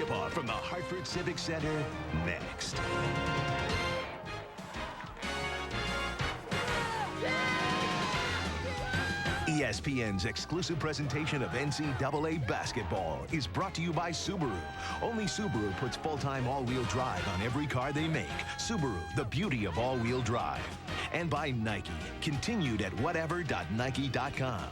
tip-off from the Hartford Civic Center next. ESPN's exclusive presentation of NCAA basketball is brought to you by Subaru. Only Subaru puts full-time all-wheel drive on every car they make. Subaru, the beauty of all-wheel drive. And by Nike, continued at whatever.nike.com.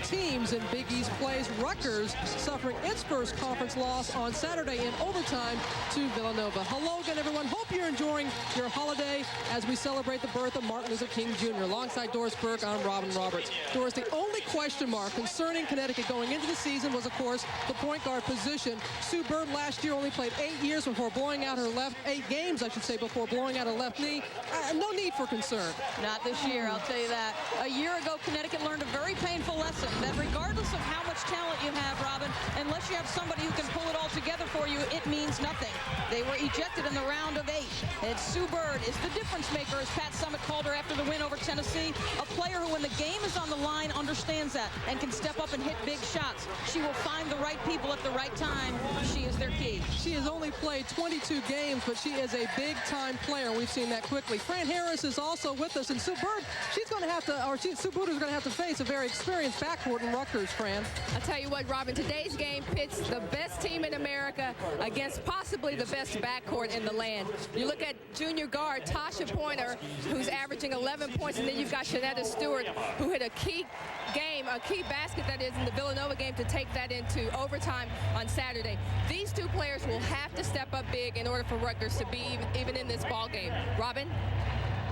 Teams in Big East plays. Rutgers suffering its first conference loss on Saturday in overtime to Villanova. Hello again, everyone. Hope you're enjoying your holiday as we celebrate the birth of Martin Luther King Jr. Alongside Doris Burke, I'm Robin Roberts. Doris, the only question mark concerning Connecticut going into the season was, of course, the point guard position. Sue Bird last year only played 8 years before blowing out her left, 8 games, I should say, before blowing out her left knee. No need for concern. Not this year, I'll tell you that. A year ago, Connecticut learned a very painful lesson that regardless of how much talent you have, Robin, unless you have somebody who can pull it all together for you, it means nothing. They were ejected in the round of 8. And Sue Bird is the difference maker, as Pat Summitt called her after the win over Tennessee. A player who, when the game is on the line, understands that and can step up and hit big shots. She will find the right people at the right time. She is their key. She has only played 22 games, but she is a big-time player. We've seen that quickly. Fran Harris is also with us, and Sue Bird, she's going to have to, or Sue Bird is going to have to face a very experienced backcourt in Rutgers, Fran. I'll tell you what, Robin, today's game pits the best team in America against possibly the best backcourt in the land. You look at junior guard Tasha Pointer, who's averaging 11 points, and then you've got Shanetta Stewart, who hit a key basket, that is, in the Villanova game to take that into overtime on Saturday. These two players will have to step up big in order for Rutgers to be even in this ball game. Robin?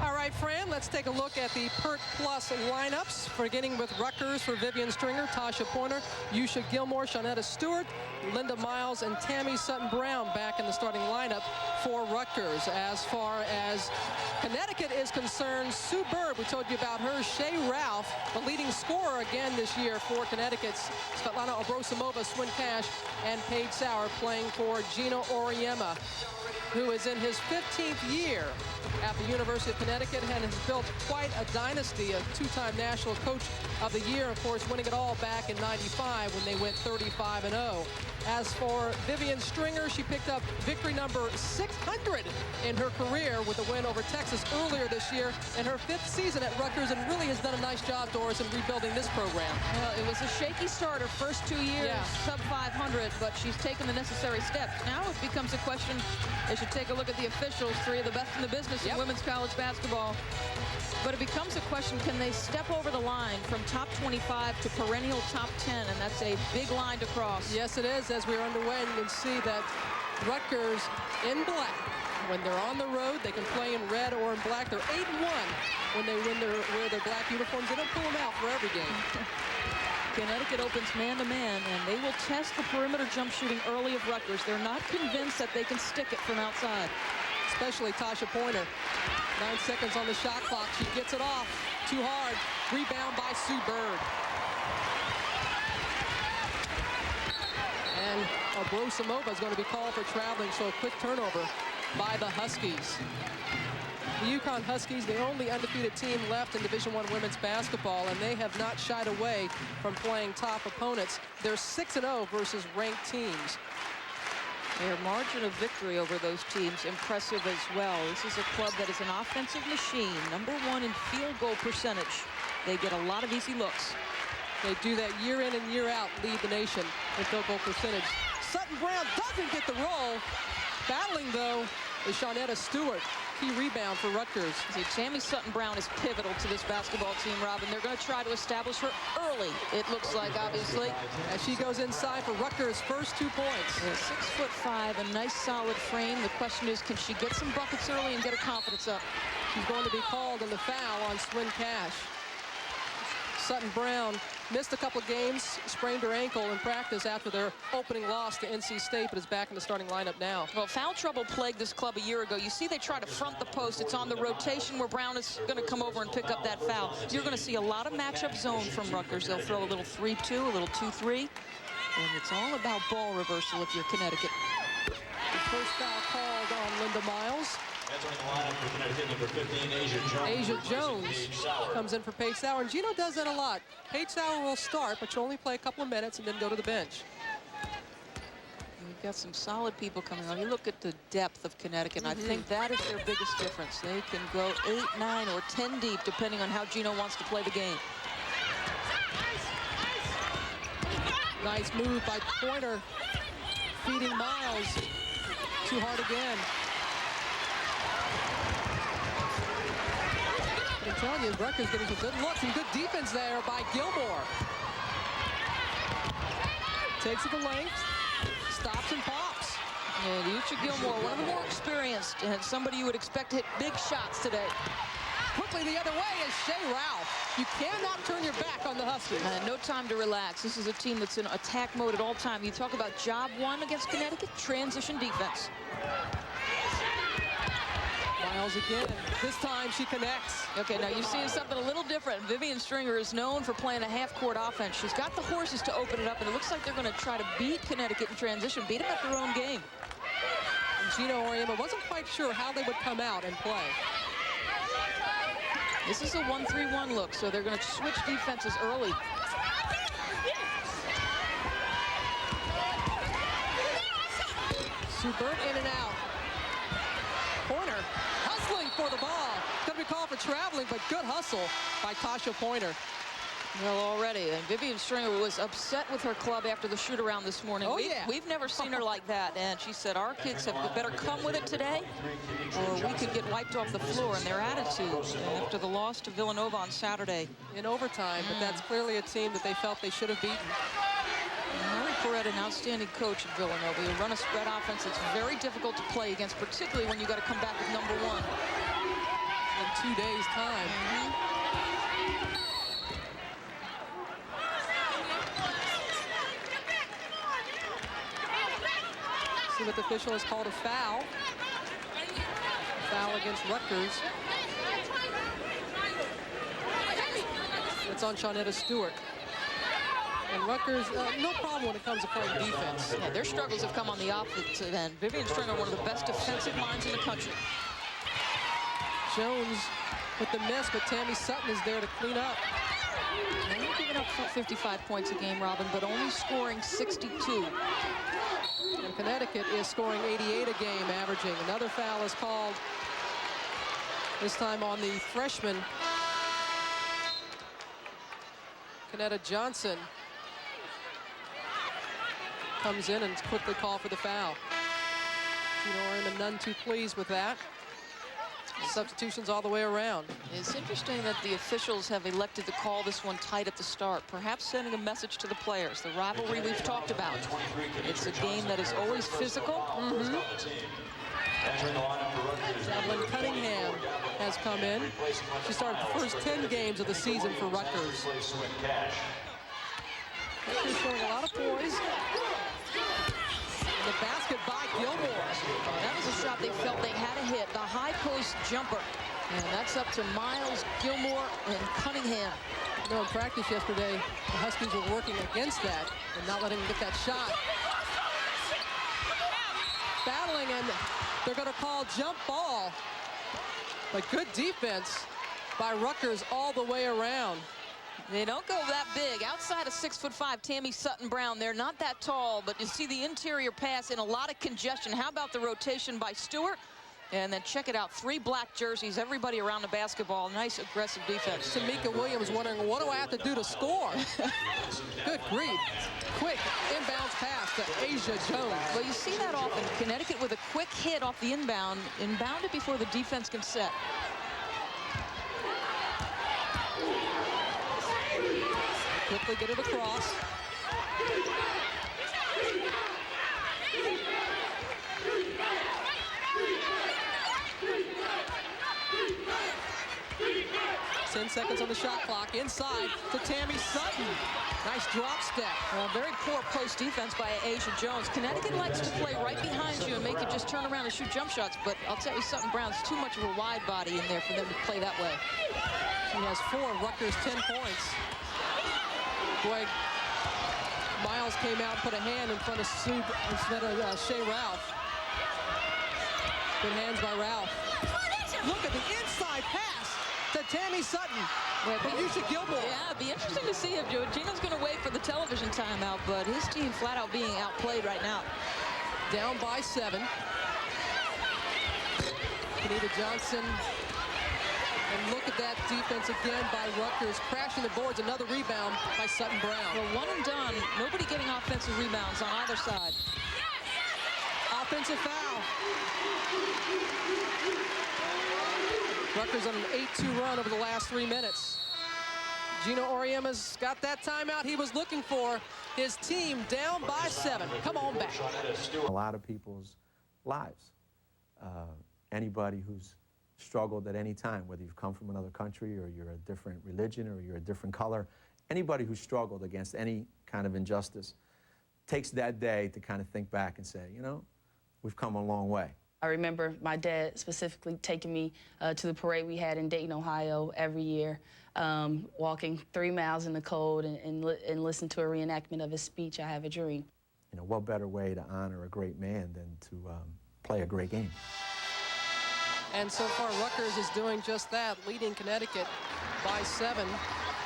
All right, Fran, let's take a look at the PERT Plus lineups, beginning with Rutgers for Vivian Stringer, Tasha Pointer, Yusha Gilmore, Shanetta Stewart, Linda Miles, and Tammy Sutton-Brown back in the starting lineup for Rutgers. As far as Connecticut is concerned, Sue Bird, we told you about her. Shea Ralph, the leading scorer again this year for Connecticut's. Svetlana Abrosimova, Swin Cash, and Paige Sauer playing for Gino Auriemma, who is in his 15th year at the University of Connecticut and has built quite a dynasty, a 2-time National Coach of the Year, of course, winning it all back in '95 when they went 35-0. As for Vivian Stringer, she picked up victory number 600 in her career with a win over Texas earlier this year in her 5th season at Rutgers, and really has done a nice job, Doris, in rebuilding this program. Well, it was a shaky start her first 2 years, sub 500, but she's taken the necessary steps. Now it becomes a question, they should take a look at the officials, 3 of the best in the business in women's college basketball. But it becomes a question, can they step over the line from top 25 to perennial top 10? And that's a big line to cross. Yes, it is. As we're underway, and you can see that Rutgers in black. When they're on the road, they can play in red or in black. They're 8-1 when they wear their black uniforms. They don't pull them out for every game. Connecticut opens man-to-man, and they will test the perimeter jump shooting early of Rutgers. They're not convinced that they can stick it from outside. Especially Tasha Pointer. 9 seconds on the shot clock. She gets it off. Too hard. Rebound by Sue Bird. And Abrosimova is going to be called for traveling, so a quick turnover by the Huskies. The UConn Huskies, the only undefeated team left in Division I women's basketball, and they have not shied away from playing top opponents. They're 6-0 versus ranked teams. Their margin of victory over those teams impressive as well. This is a club that is an offensive machine, #1 in field goal percentage. They get a lot of easy looks. They do that year in and year out, lead the nation in field goal percentage. Sutton-Brown doesn't get the roll. Battling, though, is Shanetta Stewart. Key rebound for Rutgers. See, Tammy Sutton-Brown is pivotal to this basketball team, Robin. They're going to try to establish her early, it looks like, obviously. As she goes inside for Rutgers' first 2 points. 6'5", a nice solid frame. The question is, can she get some buckets early and get her confidence up? She's going to be called in the foul on Swin Cash. Sutton-Brown missed a couple of games, sprained her ankle in practice after their opening loss to NC State, but is back in the starting lineup now. Well, foul trouble plagued this club a year ago. You see they try to front the post. It's on the rotation where Brown is going to come over and pick up that foul. You're going to see a lot of matchup zone from Rutgers. They'll throw a little 3-2, a little 2-3, and it's all about ball reversal if you're Connecticut. The first foul called on Linda Miles. Entering the lineup for Connecticut, number 15, Asia Jones. Asia Jones comes in for Paige Sauer, and Gino does that a lot. Paige Sauer will start, but she'll only play a couple of minutes and then go to the bench. You've got some solid people coming on. You look at the depth of Connecticut, and I think that is their biggest difference. They can go 8, 9, or 10 deep, depending on how Gino wants to play the game. Nice move by Pointer, feeding Miles. Too hard again. I'm telling you, Rutgers getting some good looks and good defense there by Gilmore. Takes it to length, stops and pops. And Yusha Gilmore, one of the more experienced, and somebody you would expect to hit big shots today. Quickly the other way is Shea Ralph. You cannot turn your back on the Huskies. No time to relax. This is a team that's in attack mode at all time. You talk about job one against Connecticut, transition defense. Miles again. This time she connects. Okay, now you've seen something a little different. Vivian Stringer is known for playing a half-court offense. She's got the horses to open it up, and it looks like they're going to try to beat Connecticut in transition, beat them at their own game. And Gino Auriemma wasn't quite sure how they would come out and play. This is a 1-3-1 look, so they're going to switch defenses early. Subert in and out. Pointer hustling for the ball. Going to be called for traveling, but good hustle by Tasha Pointer. Well, already, and Vivian Stringer was upset with her club after the shoot-around this morning. We've never seen her like that, and she said, our kids have better come with it today, or we could get wiped off the floor. And their attitude after the loss to Villanova on Saturday. In overtime, but that's clearly a team that they felt they should have beaten. Murray Perrette, an outstanding coach at Villanova. You run a spread offense that's very difficult to play against, particularly when you got to come back with number one. In 2 days' time. See what the official has called a foul. Foul against Rutgers. It's on Shawnetta Stewart. And Rutgers, no problem when it comes to playing defense. Yeah, their struggles have come on the opposite end. Vivian Stringer, one of the best defensive minds in the country. Jones with the miss, but Tammy Sutton is there to clean up. Only giving up 55 points a game, Robin, but only scoring 62. And Connecticut is scoring 88 a game, averaging. Another foul is called, this time on the freshman, Kanetta Johnson. Comes in and quickly called for the foul. Gino Auriemma none too pleased with that. Substitutions all the way around. It's interesting that the officials have elected to call this one tight at the start, perhaps sending a message to the players. The rivalry we've talked about. It's a game that is always physical. Evelyn Cunningham has come in. She started the first 10 games of the season for Rutgers. Rutgers showing a lot of poise. The basket by Gilmore. That was a shot they felt they had to hit, the high post jumper. And that's up to Miles, Gilmore, and Cunningham. You know, in practice yesterday, the Huskies were working against that and not letting him get that shot. Battling, and they're going to call jump ball. But good defense by Rutgers all the way around. They don't go that big. Outside of 6'5", Tammy Sutton Brown, they're not that tall, but you see the interior pass in a lot of congestion. How about the rotation by Stewart? And then check it out, 3 black jerseys, everybody around the basketball. Nice aggressive defense. Tamika Williams wondering, what do I have to do to score? Good grief. Quick inbounds pass to Asia Jones. Well, you see that often. Connecticut with a quick hit off the inbound, inbounded before the defense can set. Quickly get it across. Ten seconds on the shot clock. Inside to Tammy Sutton. Nice drop step. Very poor post defense by Asia Jones. Connecticut likes to play right behind you and make you just turn around and shoot jump shots, but I'll tell you, Sutton Brown's too much of a wide body in there for them to play that way. She has 4, Rutgers 10 points. Boy, Miles came out and put a hand in front of Shea Ralph. Good hands by Ralph. Look at the inside pass to Tammy Sutton. But Yusha Gilmore. Yeah, it'd be interesting to see if Gino's going to wait for the television timeout, but his team flat out being outplayed right now. down by 7. Kenita Johnson. And look at that defense again by Rutgers, crashing the boards. Another rebound by Sutton Brown. Well, one and done. Nobody getting offensive rebounds on either side. Offensive foul. Rutgers on an 8-2 run over the last 3 minutes. Gino Auriemma's got that timeout he was looking for. His team down by 7. Come on back. A lot of people's lives. Anybody who's struggled at any time, whether you've come from another country or you're a different religion or you're a different color, anybody who's struggled against any kind of injustice takes that day to kind of think back and say, you know, we've come a long way. I remember my dad specifically taking me to the parade we had in Dayton, Ohio every year, walking 3 miles in the cold and listen to a reenactment of his speech, I Have a Dream. You know, what better way to honor a great man than to play a great game? And so far, Rutgers is doing just that, leading Connecticut by 7.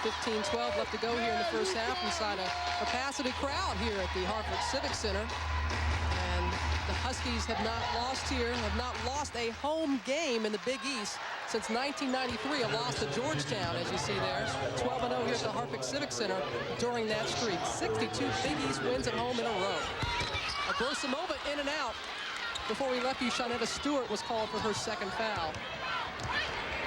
15-12 left to go here in the first half inside a capacity crowd here at the Hartford Civic Center. And the Huskies have not lost here, have not lost a home game in the Big East since 1993, a loss to Georgetown, as you see there. 12-0 here at the Hartford Civic Center during that streak. 62 Big East wins at home in a row. Abrosimova in and out. Before we left you, Shawnetta Stewart was called for her second foul.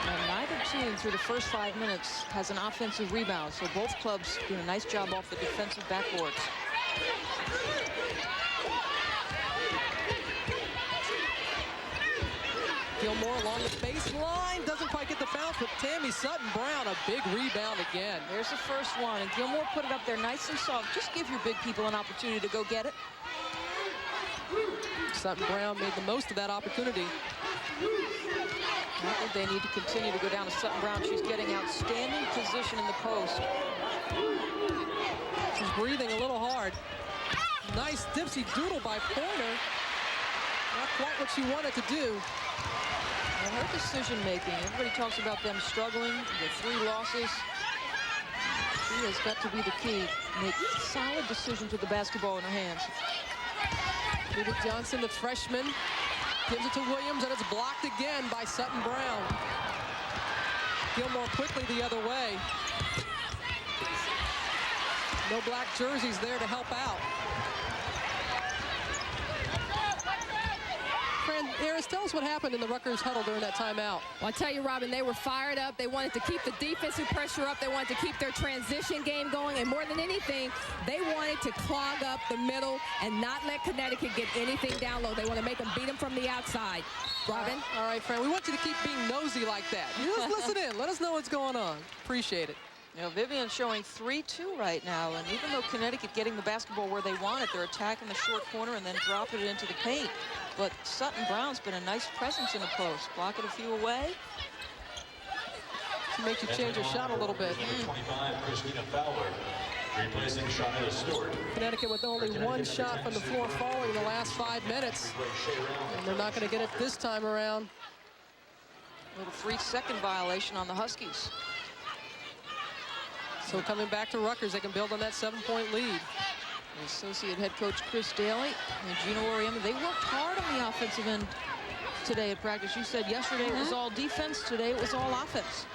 And neither team through the first 5 minutes has an offensive rebound, so both clubs doing a nice job off the defensive backboards. Gilmore along the baseline, doesn't quite get the bounce, but Tammy Sutton Brown, a big rebound again. There's the first one, and Gilmore put it up there nice and soft. Just give your big people an opportunity to go get it. Sutton Brown made the most of that opportunity. I think they need to continue to go down to Sutton Brown. She's getting outstanding position in the post. She's breathing a little hard. Nice dipsy doodle by Pointer. Not quite what she wanted to do. And her decision making, everybody talks about them struggling, the 3 losses. She has got to be the key. Make solid decisions with the basketball in her hands. Judith Johnson, the freshman, gives it to Williams, and it's blocked again by Sutton Brown. Gilmore quickly the other way. No black jerseys there to help out. Fran Harris, tell us what happened in the Rutgers huddle during that timeout. Well, I tell you, Robin, they were fired up. They wanted to keep the defensive pressure up. They wanted to keep their transition game going. And more than anything, they wanted to clog up the middle and not let Connecticut get anything down low. They want to make them beat them from the outside. Robin? All right, Fran, we want you to keep being nosy like that. Just listen in. Let us know what's going on. Appreciate it. You know, Vivian showing 3-2 right now, and even though Connecticut getting the basketball where they want it, they're attacking the short corner and then dropping it into the paint. But Sutton Brown's been a nice presence in the post, blocking a few away. She makes you change your shot a little bit. 25, Christina Fowler, replacing Shawnetta Stewart. Connecticut with only 1 shot from the floor falling in the last 5 minutes. And they're not going to get it this time around. A little 3-second violation on the Huskies. So coming back to Rutgers, they can build on that 7-point lead. Associate head coach Chris Daly and Gino Auriemma, they worked hard on the offensive end today at practice. You said yesterday it was all defense, today it was all offense.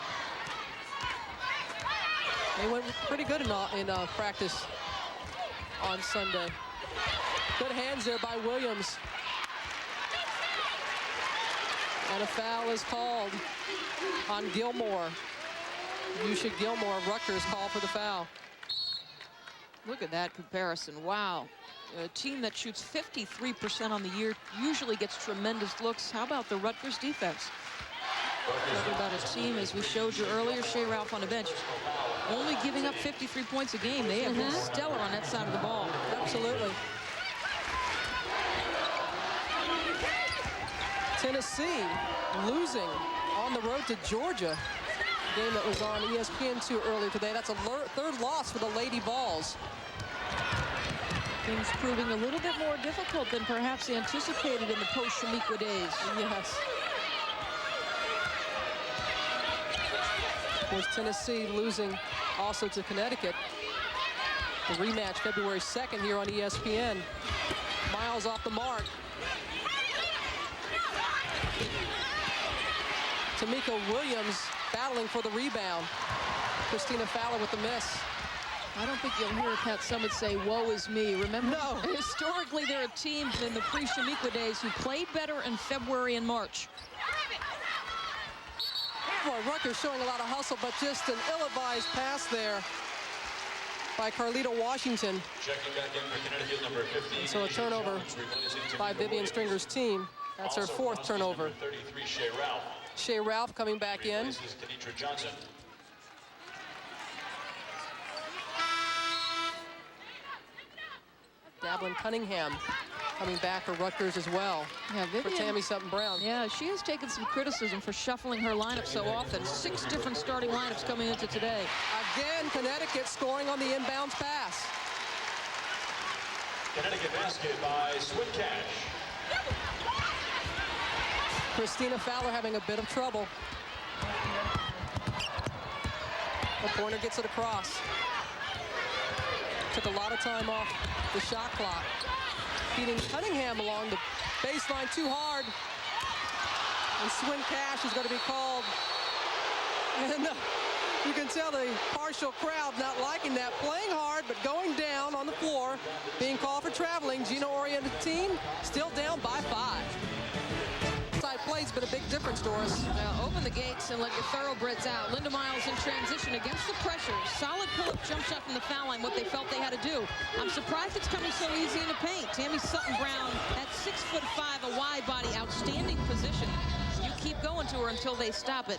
They went pretty good in practice on Sunday. Good hands there by Williams. And a foul is called on Gilmore. Yusha Gilmore of Rutgers called for the foul. Look at that comparison. Wow. A team that shoots 53% on the year usually gets tremendous looks. How about the Rutgers defense? Talking about a team, as we showed you earlier, Shea Ralph on the bench, only giving up 53 points a game. They have been stellar on that side of the ball. Absolutely. Tennessee losing on the road to Georgia. A game that was on ESPN2 earlier today. That's a 3rd loss for the Lady Vols. Things proving a little bit more difficult than perhaps anticipated in the post-Shamiqua days. Yes. Of course, Tennessee losing also to Connecticut. The rematch February 2nd here on ESPN. Miles off the mark. Tamika Williams battling for the rebound. Christina Fowler with the miss. I don't think you'll hear Pat Summitt say, woe is me. Remember, No. Historically, there are teams in the pre-Shaniqua days who played better in February and March. Well, Rutgers showing a lot of hustle, but just an ill-advised pass there by Carlita Washington. Checking back in for Connecticut, number 15. So a turnover by Vivian Stringer's team. That's her fourth turnover. 33, Shea Ralph. Shea Ralph coming back in. Replaces Kenitra Johnson. Dablin Cunningham coming back for Rutgers as well. Yeah, For Vivian. Tammy Sutton-Brown. Yeah, she has taken some criticism for shuffling her lineup so often. 6 different starting lineups coming into today. Again, Connecticut scoring on the inbounds pass. Connecticut basket by Swin Cash. Christina Fowler having a bit of trouble. The corner gets it across. Took a lot of time off the shot clock. Feeding Cunningham along the baseline too hard. And Swin Cash is going to be called. And you can tell the partial crowd not liking that. Playing hard, but going down on the floor. Being called for traveling. Gino-oriented team still down by 5. Side play's been a big difference, Doris. Now open the gates and let your thoroughbreds out. Linda Miles in transition against the pressure. Solid pull-up jump shot from the foul line, what they felt they had to do. I'm surprised it's coming so easy in the paint. Tammy Sutton-Brown at 6'5", a wide body, outstanding position. You keep going to her until they stop it.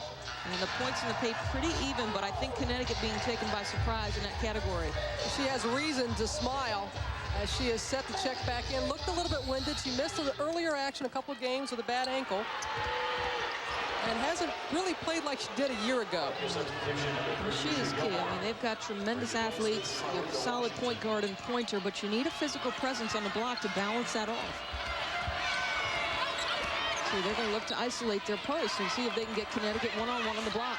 And the points in the paint pretty even, but I think Connecticut being taken by surprise in that category. She has reason to smile as she is set to check back in. Looked a little bit winded. She missed the earlier action a couple of games with a bad ankle. And hasn't really played like she did a year ago. Well, she is key. I mean, they've got tremendous athletes, you have a solid point guard and pointer, but you need a physical presence on the block to balance that off. So they're going to look to isolate their post and see if they can get Connecticut one-on-one on the block.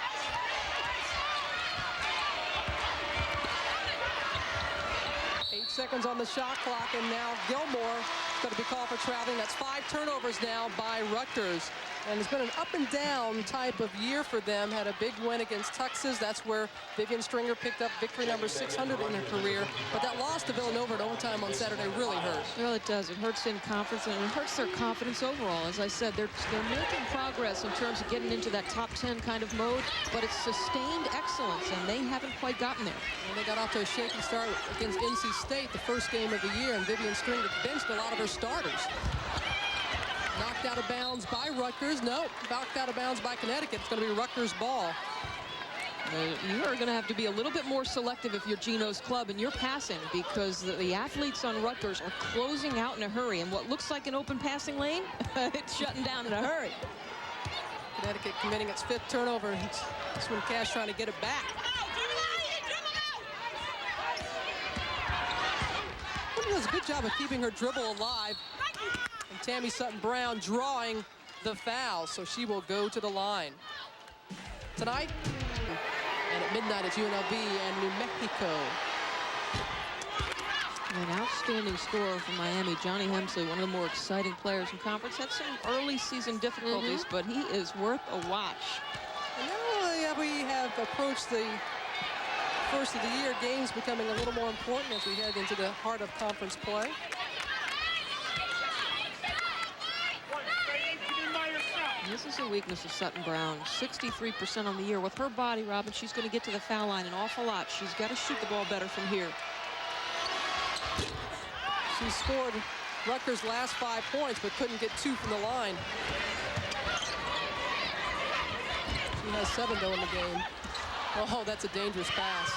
Seconds on the shot clock, and now Gilmore is going to be called for traveling. That's 5 turnovers now by Rutgers. And it's been an up and down type of year for them. Had a big win against Texas. That's where Vivian Stringer picked up victory number 600 in her career. But that loss to Villanova in overtime on Saturday really hurt. Well, it does. It hurts in conference, and it hurts their confidence overall. As I said, they're making progress in terms of getting into that top 10 kind of mode, but it's sustained excellence, and they haven't quite gotten there. And they got off to a shaky start against NC State, the first game of the year, and Vivian Stringer benched a lot of her starters. Knocked out of bounds by Rutgers. No, knocked out of bounds by Connecticut. It's going to be Rutgers ball. You are going to have to be a little bit more selective if you're Gino's club and you're passing, because the athletes on Rutgers are closing out in a hurry. And what looks like an open passing lane, it's shutting down in a hurry. Connecticut committing its 5th turnover. Swin Cash trying to get it back. She does a good job of keeping her dribble alive. And Tammy Sutton-Brown drawing the foul, so she will go to the line. Tonight, and at midnight, it's UNLV and New Mexico. An outstanding scorer from Miami, Johnny Hemsley, one of the more exciting players in conference. Had some early season difficulties, but he is worth a watch. And now we have approached the first of the year, games becoming a little more important as we head into the heart of conference play. This is a weakness of Sutton-Brown. 63% on the year. With her body, Robin, she's going to get to the foul line an awful lot. She's got to shoot the ball better from here. She scored Rutgers' last 5 points, but couldn't get 2 from the line. She has 7, though, in the game. Oh, that's a dangerous pass.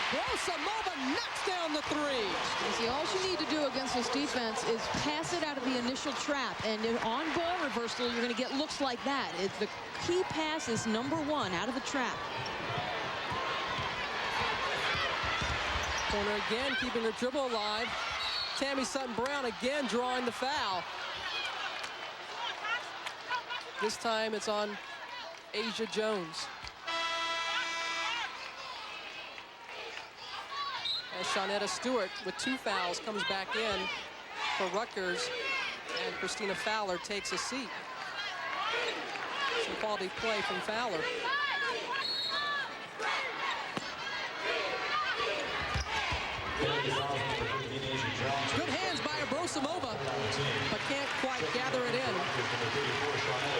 Abrosamova knocks down the 3. You see, all you need to do against this defense is pass it out of the initial trap. And on ball reversal, you're going to get looks like that. The key pass is number 1 out of the trap. Corner again, keeping her dribble alive. Tammy Sutton-Brown again drawing the foul. This time it's on Asia Jones. As Shawnetta Stewart, with 2 fouls, comes back in for Rutgers, and Christina Fowler takes a seat. Some quality play from Fowler. Good hands by Abrosimova, but can't quite gather it in.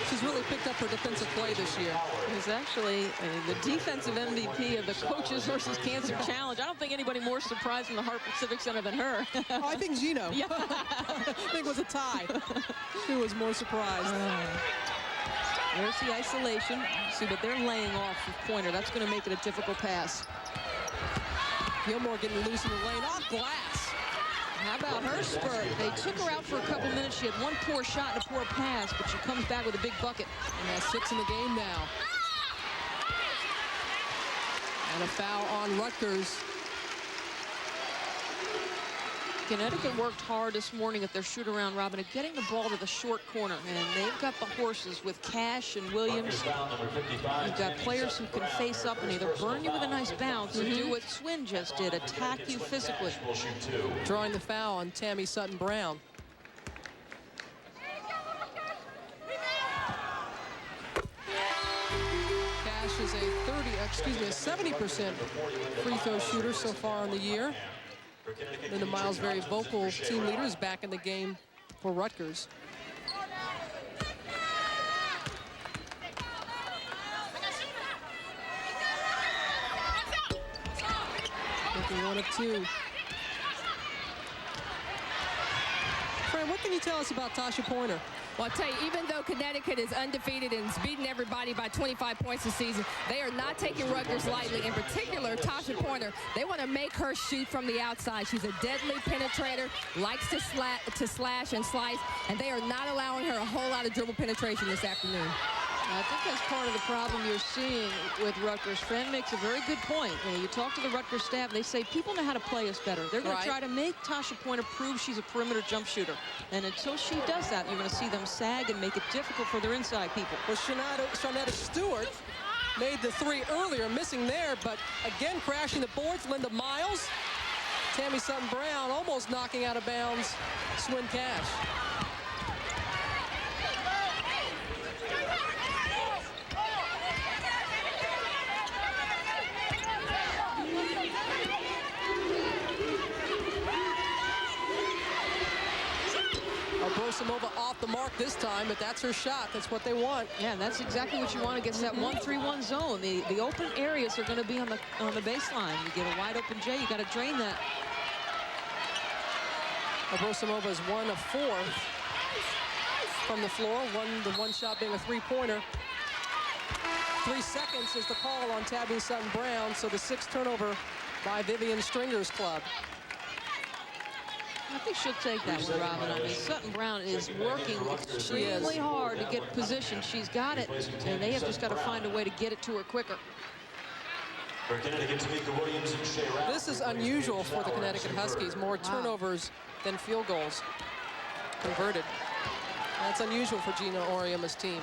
She's really picked up her defensive play this year. He's actually the defensive MVP of the Coaches versus Cancer Challenge. I don't think anybody more surprised in the Hartford Civic Center than her. Oh, I think Gino. Yeah. I think it was a tie. Who was more surprised? There's the isolation. See, but they're laying off with Pointer. That's going to make it a difficult pass. Gilmore getting loose in the lane, off glass. How about her spurt? They took her out for a couple minutes. She had one poor shot and a poor pass, but she comes back with a big bucket. And has 6 in the game now. And a foul on Rutgers. Connecticut worked hard this morning at their shoot-around, Robin, at getting the ball to the short corner. And they've got the horses with Cash and Williams. You've got players who can face up and either burn you with a nice bounce or do what Swin just did, attack you physically. Drawing the foul on Tammy Sutton-Brown. Cash is a 70% free throw shooter so far in the year. Linda Miles, very vocal team leader, is back in the game for Rutgers. Making 1 of 2. Fran, what can you tell us about Tasha Pointer? Well, I'll tell you, even though Connecticut is undefeated and is beating everybody by 25 points this season, they are not taking Rutgers lightly. In particular, Tasha Pointer, they want to make her shoot from the outside. She's a deadly penetrator, likes to slash and slice, and they are not allowing her a whole lot of dribble penetration this afternoon. I think that's part of the problem you're seeing with Rutgers. Fran makes a very good point. You talk to the Rutgers staff, they say people know how to play us better. They're going to try to make Tasha Pointer prove she's a perimeter jump shooter. And until she does that, you're going to see them sag and make it difficult for their inside people. Well, Shawnetta Stewart made the 3 earlier, missing there, but again crashing the boards. Linda Miles, Tammy Sutton-Brown almost knocking out of bounds Swin Cash. Abrosimova off the mark this time, but that's her shot. That's what they want. Yeah, and that's exactly what you want against that 1-3-1 zone. The open areas are going to be on the baseline. You get a wide open J, you got to drain that. Abrosimova is 1 of 4 from the floor. The one shot being a 3-pointer. 3 seconds is the call on Tabby Sutton-Brown, so the 6th turnover by Vivian Stringer's club. I think she'll take that one, Robin. I mean, Sutton-Brown is working extremely hard to get position. She's got it, and they have just got to find a way to get it to her quicker. This is unusual for the Connecticut Huskies. More turnovers than field goals converted. That's unusual for Gina Auriemma's team.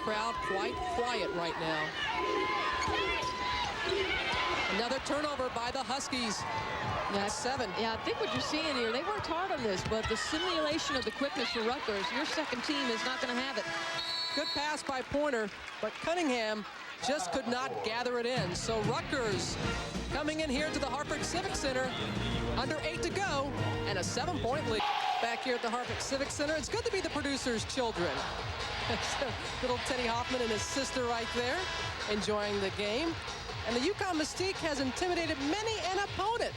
Crowd quite quiet right now. Another turnover by the Huskies. That's 7. Yeah, I think what you're seeing here, they worked hard on this, but the simulation of the quickness for Rutgers, your second team is not going to have it. Good pass by Pointer, but Cunningham just could not gather it in. So Rutgers coming in here to the Hartford Civic Center, under 8 to go, and a 7-point lead. Back here at the Hartford Civic Center, it's good to be the producer's children. Little Teddy Hoffman and his sister right there enjoying the game. And the UConn Mystique has intimidated many an opponent,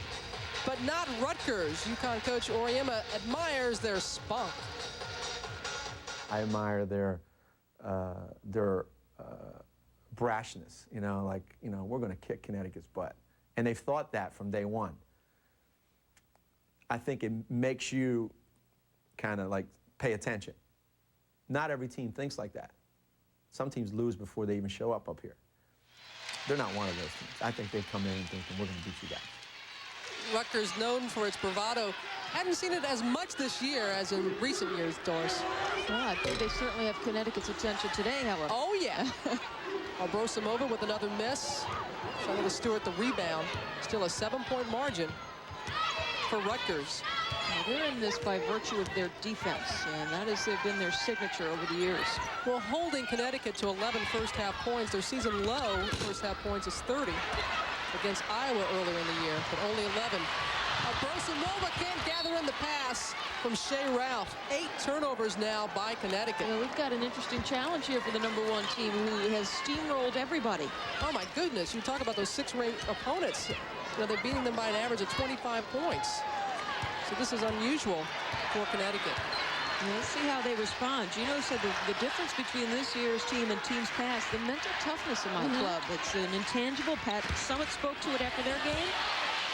but not Rutgers. UConn coach Auriemma admires their spunk. I admire their brashness, we're going to kick Connecticut's butt. And they've thought that from day one. I think it makes you kind of like pay attention. Not every team thinks like that. Some teams lose before they even show up here. They're not one of those teams. I think they come in and thinking, we're going to beat you guys. Rutgers, known for its bravado, Hadn't seen it as much this year as in recent years, Doris. Well, I think they certainly have Connecticut's attention today, however. Oh, yeah. Abrosimova with another miss. Shanetta Stewart the rebound. Still a 7-point margin for Rutgers. Now, they're in this by virtue of their defense, and that has been their signature over the years. Well, holding Connecticut to 11 first-half points. Their season low first-half points is 30 against Iowa earlier in the year, but only 11. Abrosimova can't gather in the pass from Shea Ralph. 8 turnovers now by Connecticut. Well, we've got an interesting challenge here for the #1 team, who has steamrolled everybody. Oh, my goodness. You talk about those 6-ranked opponents. You know, they're beating them by an average of 25 points. So this is unusual for Connecticut. Well, let's see how they respond. Gino said the difference between this year's team and teams past, the mental toughness of my club. It's an intangible. Pat Summitt spoke to it after their game.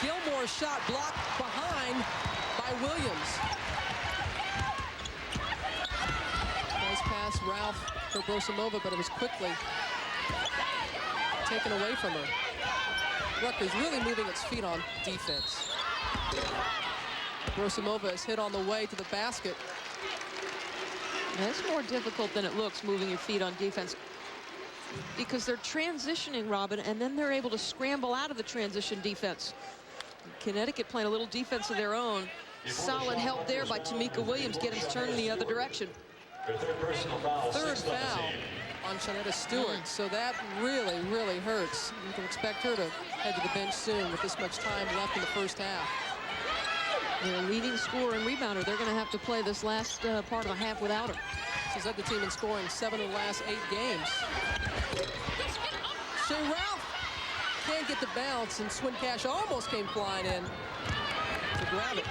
Gilmore's shot blocked behind by Williams. Nice pass, Ralph, for Abrosimova, but it was quickly taken away from her. Rutgers really moving its feet on defense. Abrosimova is hit on the way to the basket. That's more difficult than it looks, moving your feet on defense, because they're transitioning, Robin, and then they're able to scramble out of the transition defense. Connecticut playing a little defense of their own. Solid help there by Tamika Williams, getting turned in the other direction. Third foul on Shanetta Stewart, so that really, really hurts. You can expect her to head to the bench soon with this much time left in the first half. Their leading scorer and rebounder. They're going to have to play this last part of a half without her. She's led the team in scoring 7 of the last 8 games. Shea Ralph can't get the bounce, and Swin Cash almost came flying in to grab it.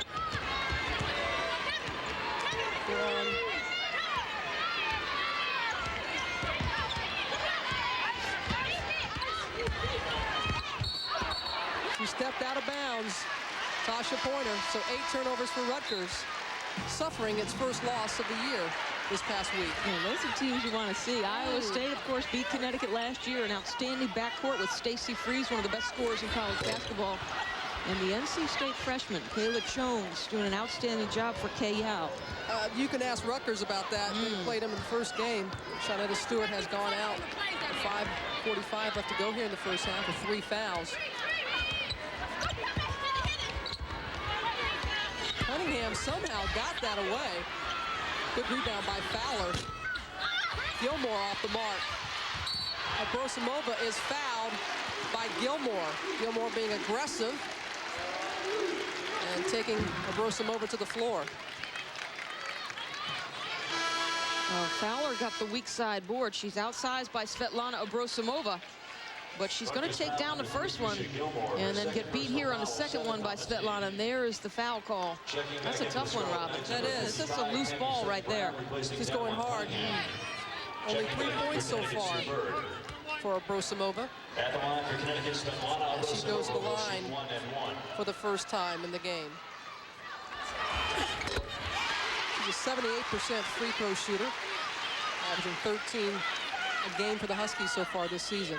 She stepped out of bounds. Tasha Pointer, so 8 turnovers for Rutgers, suffering its first loss of the year this past week. Yeah, those are teams you want to see. Iowa State, of course, beat Connecticut last year. An outstanding backcourt with Stacey Freeze, one of the best scorers in college basketball. And the NC State freshman, Kayla Jones, doing an outstanding job for Kay Yao. You can ask Rutgers about that. They played him in the first game. Shanetta Stewart has gone out. 5:45 left to go here in the first half with 3 fouls. Cunningham somehow got that away. Good rebound by Fowler. Gilmore off the mark. Abrosimova is fouled by Gilmore. Gilmore being aggressive and taking Abrosimova to the floor. Fowler got the weak side board. She's outsized by Svetlana Abrosimova, but she's going to take down the first one and then get beat here on the second one by Svetlana, and there is the foul call. That's a tough one, Robin. That is. That's a loose ball right there. She's going hard. Only 3 points so far for Abrosimova. She goes to the line for the first time in the game. She's a 78% free throw shooter, averaging 13 a game for the Huskies so far this season.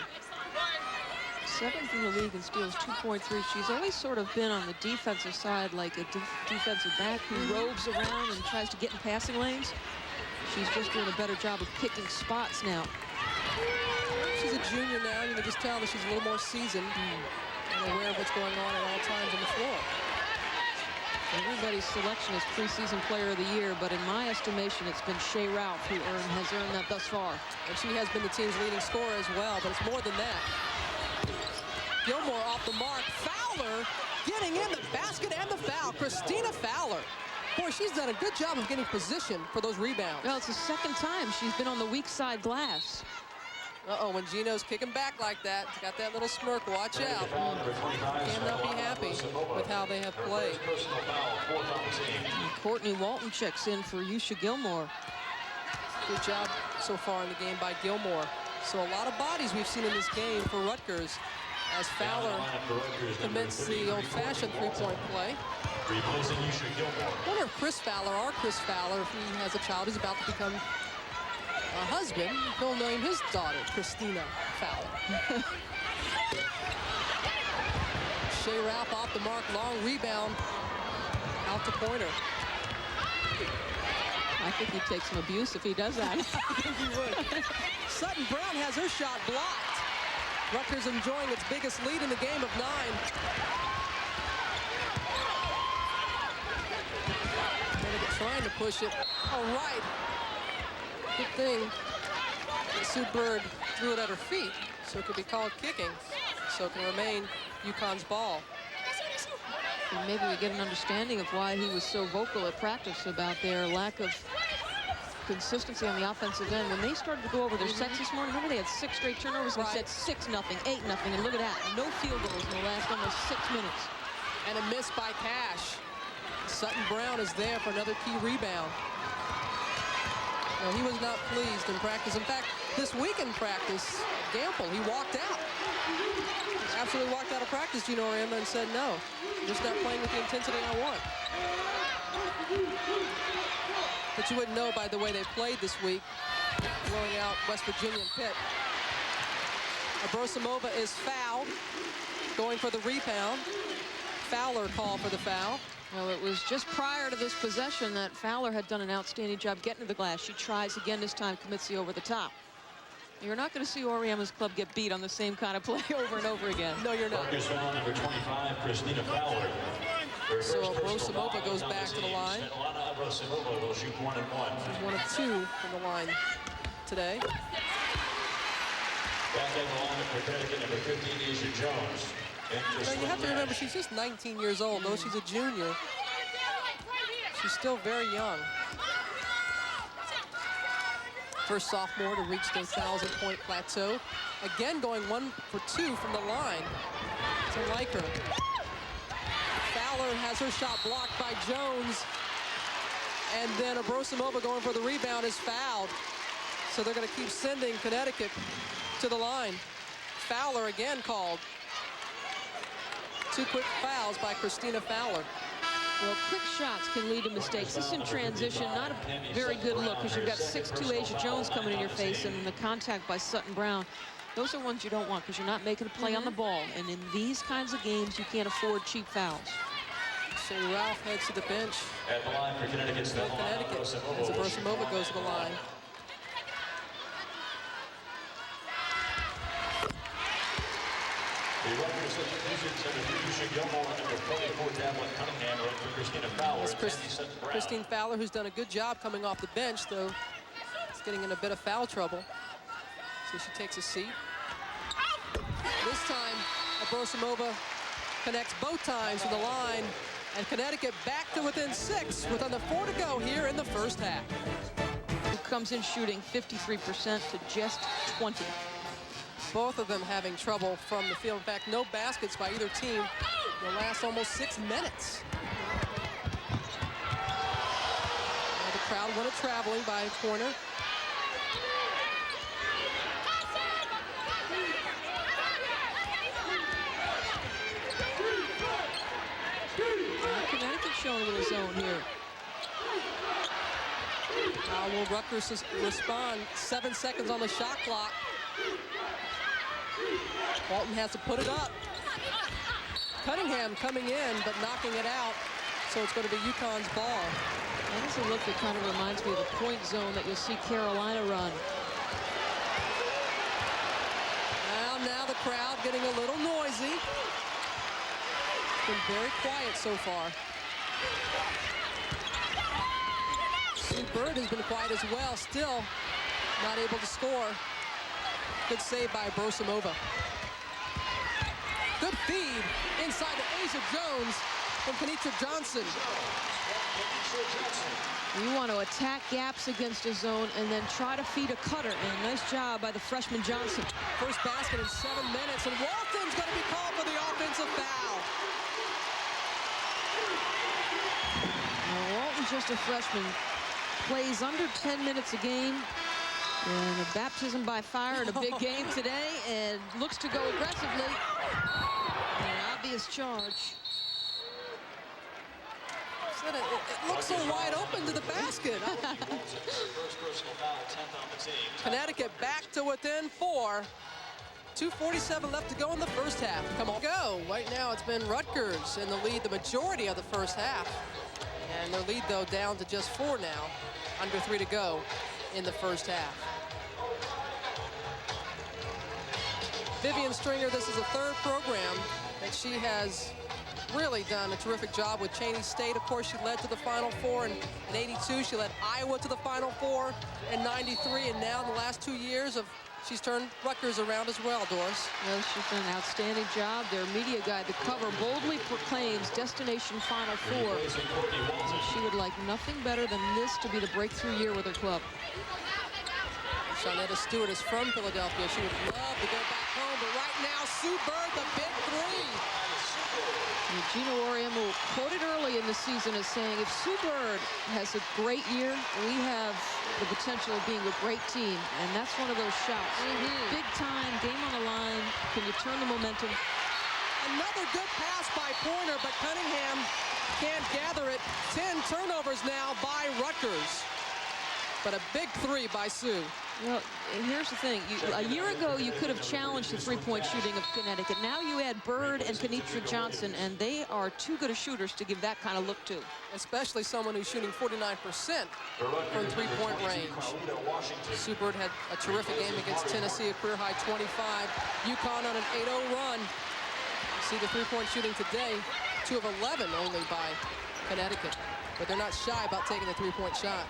7th in the league in steals, 2.3. She's always sort of been on the defensive side, like a defensive back who roves around and tries to get in passing lanes. She's just doing a better job of picking spots now. She's a junior now. You can just tell that she's a little more seasoned and aware of what's going on at all times on the floor. Everybody's selection is preseason player of the year, but in my estimation, it's been Shea Ralph who has earned that thus far. And she has been the team's leading scorer as well, but it's more than that. Gilmore off the mark. Fowler getting in the basket and the foul. Christina Fowler. Boy, she's done a good job of getting position for those rebounds. Well, it's the second time she's been on the weak side glass. Uh-oh, when Gino's kicking back like that, got that little smirk, watch out. Cannot be happy with how they have played. And Courtney Walton checks in for Yusha Gilmore. Good job so far in the game by Gilmore. So a lot of bodies we've seen in this game for Rutgers as Fowler commits the old-fashioned three-point play. I wonder if Chris Fowler, our Chris Fowler, if he has a child who's about to become a husband, he'll name his daughter Christina Fowler. Shea Ralph off the mark, long rebound Out to Pointer. I think he'd take some abuse if he does that. I think he would. Sutton Brown has her shot blocked. Rutgers enjoying its biggest lead in the game of 9. Connecticut trying to push it. All right. Good thing that Sue Bird threw it at her feet, so it could be called kicking. So it can remain UConn's ball. And maybe we get an understanding of why he was so vocal at practice about their lack of consistency on the offensive end. When they started to go over their sets this morning, remember they had 6 straight turnovers and said 6-0, 8-0, and look at that, no field goals in the last almost 6 minutes. And a miss by Cash. Sutton Brown is there for another key rebound. No, he was not pleased in practice. In fact, this week in practice, Gamble, he walked out. Absolutely walked out of practice, Geno Auriemma, and said, no, I'm just not playing with the intensity I want. But you wouldn't know by the way they played this week, blowing out West Virginia and Pitt. Abrosimova is fouled, going for the rebound. Fowler called for the foul. Well, it was just prior to this possession that Fowler had done an outstanding job getting to the glass. She tries again this time, commits the over the top. You're not going to see Auriemma's club get beat on the same kind of play over and over again. No, you're not. Rutgers foul number 25, Christina Fowler. So Abrosimova goes back to the line. Svetlana Abrosimova will shoot 1 and 1. She's 1 of 2 from the line today. Back at the line for Connecticut, number 15, Asia Jones. Now, you have to remember, she's just 19 years old. Though she's a junior, she's still very young. First sophomore to reach the 1,000-point plateau. Again, going 1 for 2 from the line to Riker. Fowler has her shot blocked by Jones. And then Abrosimova going for the rebound is fouled. So they're going to keep sending Connecticut to the line. Fowler again called. 2 quick fouls by Christina Fowler. Well, quick shots can lead to mistakes. This in transition, not a very good look because you've got 6'2" Asia Jones coming in your face, and the contact by Sutton Brown. Those are ones you don't want because you're not making a play on the ball. And in these kinds of games, you can't afford cheap fouls. So Ralph heads to the bench. At the line for Connecticut, Connecticut, as Abrosimova goes to the line. The Rutgers substitutions and Fuchsia Gilmore and 44 Devlin Cunningham right for Christina Fowler. Christine Fowler, who's done a good job coming off the bench, though is getting in a bit of foul trouble. So she takes a seat. This time, Abrosimova connects both times from the line, and Connecticut back to within 6 with under 4 to go here in the first half. Who comes in shooting 53% to just 20. Both of them having trouble from the field. In fact, no baskets by either team in the last almost 6 minutes. Now the crowd wanted traveling by a corner. Connecticut showing a little zone here. How will Rutgers respond? 7 seconds on the shot clock. Walton has to put it up. Cunningham coming in, but knocking it out. So it's going to be UConn's ball. That is a look that kind of reminds me of the point zone that you'll see Carolina run. Now the crowd getting a little noisy. Been very quiet so far. Sue Bird has been quiet as well. Still not able to score. Good save by Abrosimova. Good feed inside to Asia Jones from Kenitra Johnson. You want to attack gaps against a zone and then try to feed a cutter. And a nice job by the freshman Johnson. First basket in 7 minutes, and Walton's going to be called for the offensive foul. Now, Walton's just a freshman. Plays under 10 minutes a game. And a baptism by fire in a big game today, and looks to go aggressively. An obvious charge. It looks so wide open to the basket. Connecticut back to within 4. 2:47 left to go in the first half. Come on, go. Right now it's been Rutgers in the lead the majority of the first half. And their lead, though, down to just 4 now. Under 3 to go in the first half. Vivian Stringer, this is the 3rd program that she has really done a terrific job with. Cheney State, of course, she led to the Final Four in 82. She led Iowa to the Final Four in 93. And now in the last 2 years, she's turned Rutgers around as well, Doris. Well, she's done an outstanding job. Their media guide, The Cover, boldly proclaims Destination Final Four. She would like nothing better than this to be the breakthrough year with her club. Shawnetta Stewart is from Philadelphia. She would love to go back home, but right now, Sue Bird, the big 3. Gina Auriemma quoted early in the season as saying, if Sue Bird has a great year, we have the potential of being a great team. And that's one of those shots. Big time, game on the line. Can you turn the momentum? Another good pass by Pointer, but Cunningham can't gather it. 10 turnovers now by Rutgers. But a big 3 by Sue. Well, and here's the thing. A year ago, you could have challenged the three-point shooting of Connecticut. Now you add Bird and Kenitra Johnson, and they are too good of shooters to give that kind of look to. Especially someone who's shooting 49% from three-point range. Sue Bird had a terrific game against Tennessee, a career-high 25. UConn on an 8-0 run. You see the three-point shooting today, 2 of 11 only by Connecticut. But they're not shy about taking the three-point shot.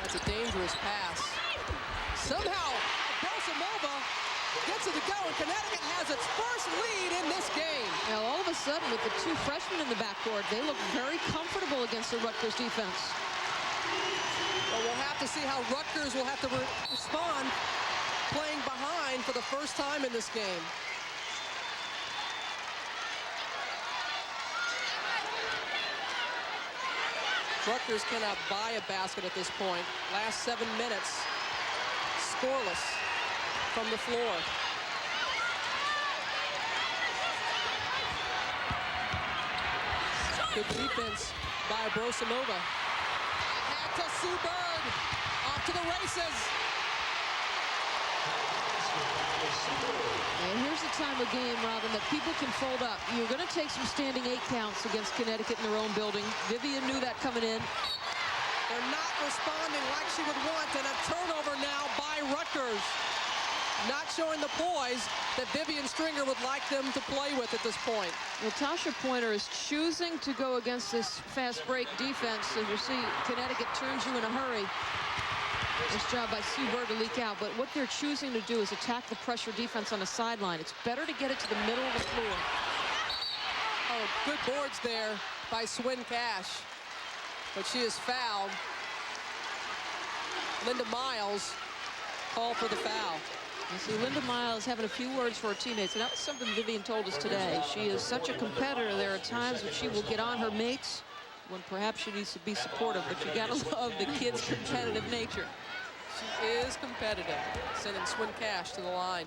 That's a dangerous pass. Somehow, Abrosimova gets it to go, and Connecticut has its first lead in this game. Now, all of a sudden, with the 2 freshmen in the backcourt, they look very comfortable against the Rutgers defense. Well, we'll have to see how Rutgers will have to respond, playing behind for the first time in this game. Rutgers cannot buy a basket at this point. Last 7 minutes, scoreless from the floor. Good defense by Abrosimova. Back to Sue Bird. Off to the races. And here's the time of game, Robin, that people can fold up. You're going to take some standing 8 counts against Connecticut in their own building. Vivian knew that coming in. They're not responding like she would want, and a turnover now by Rutgers. Not showing the poise that Vivian Stringer would like them to play with at this point. Well, Tasha Pointer is choosing to go against this fast break defense. As you see, Connecticut turns you in a hurry. Nice job by Sue Bird to leak out, but what they're choosing to do is attack the pressure defense on the sideline. It's better to get it to the middle of the floor. Oh, good boards there by Swin Cash, but she is fouled. Linda Miles called for the foul. You see Linda Miles having a few words for her teammates, and that was something Vivian told us today. She is such a competitor. There are times when she will get on her mates when perhaps she needs to be supportive, but you gotta love the kid's competitive nature. She is competitive, sending Swin Cash to the line.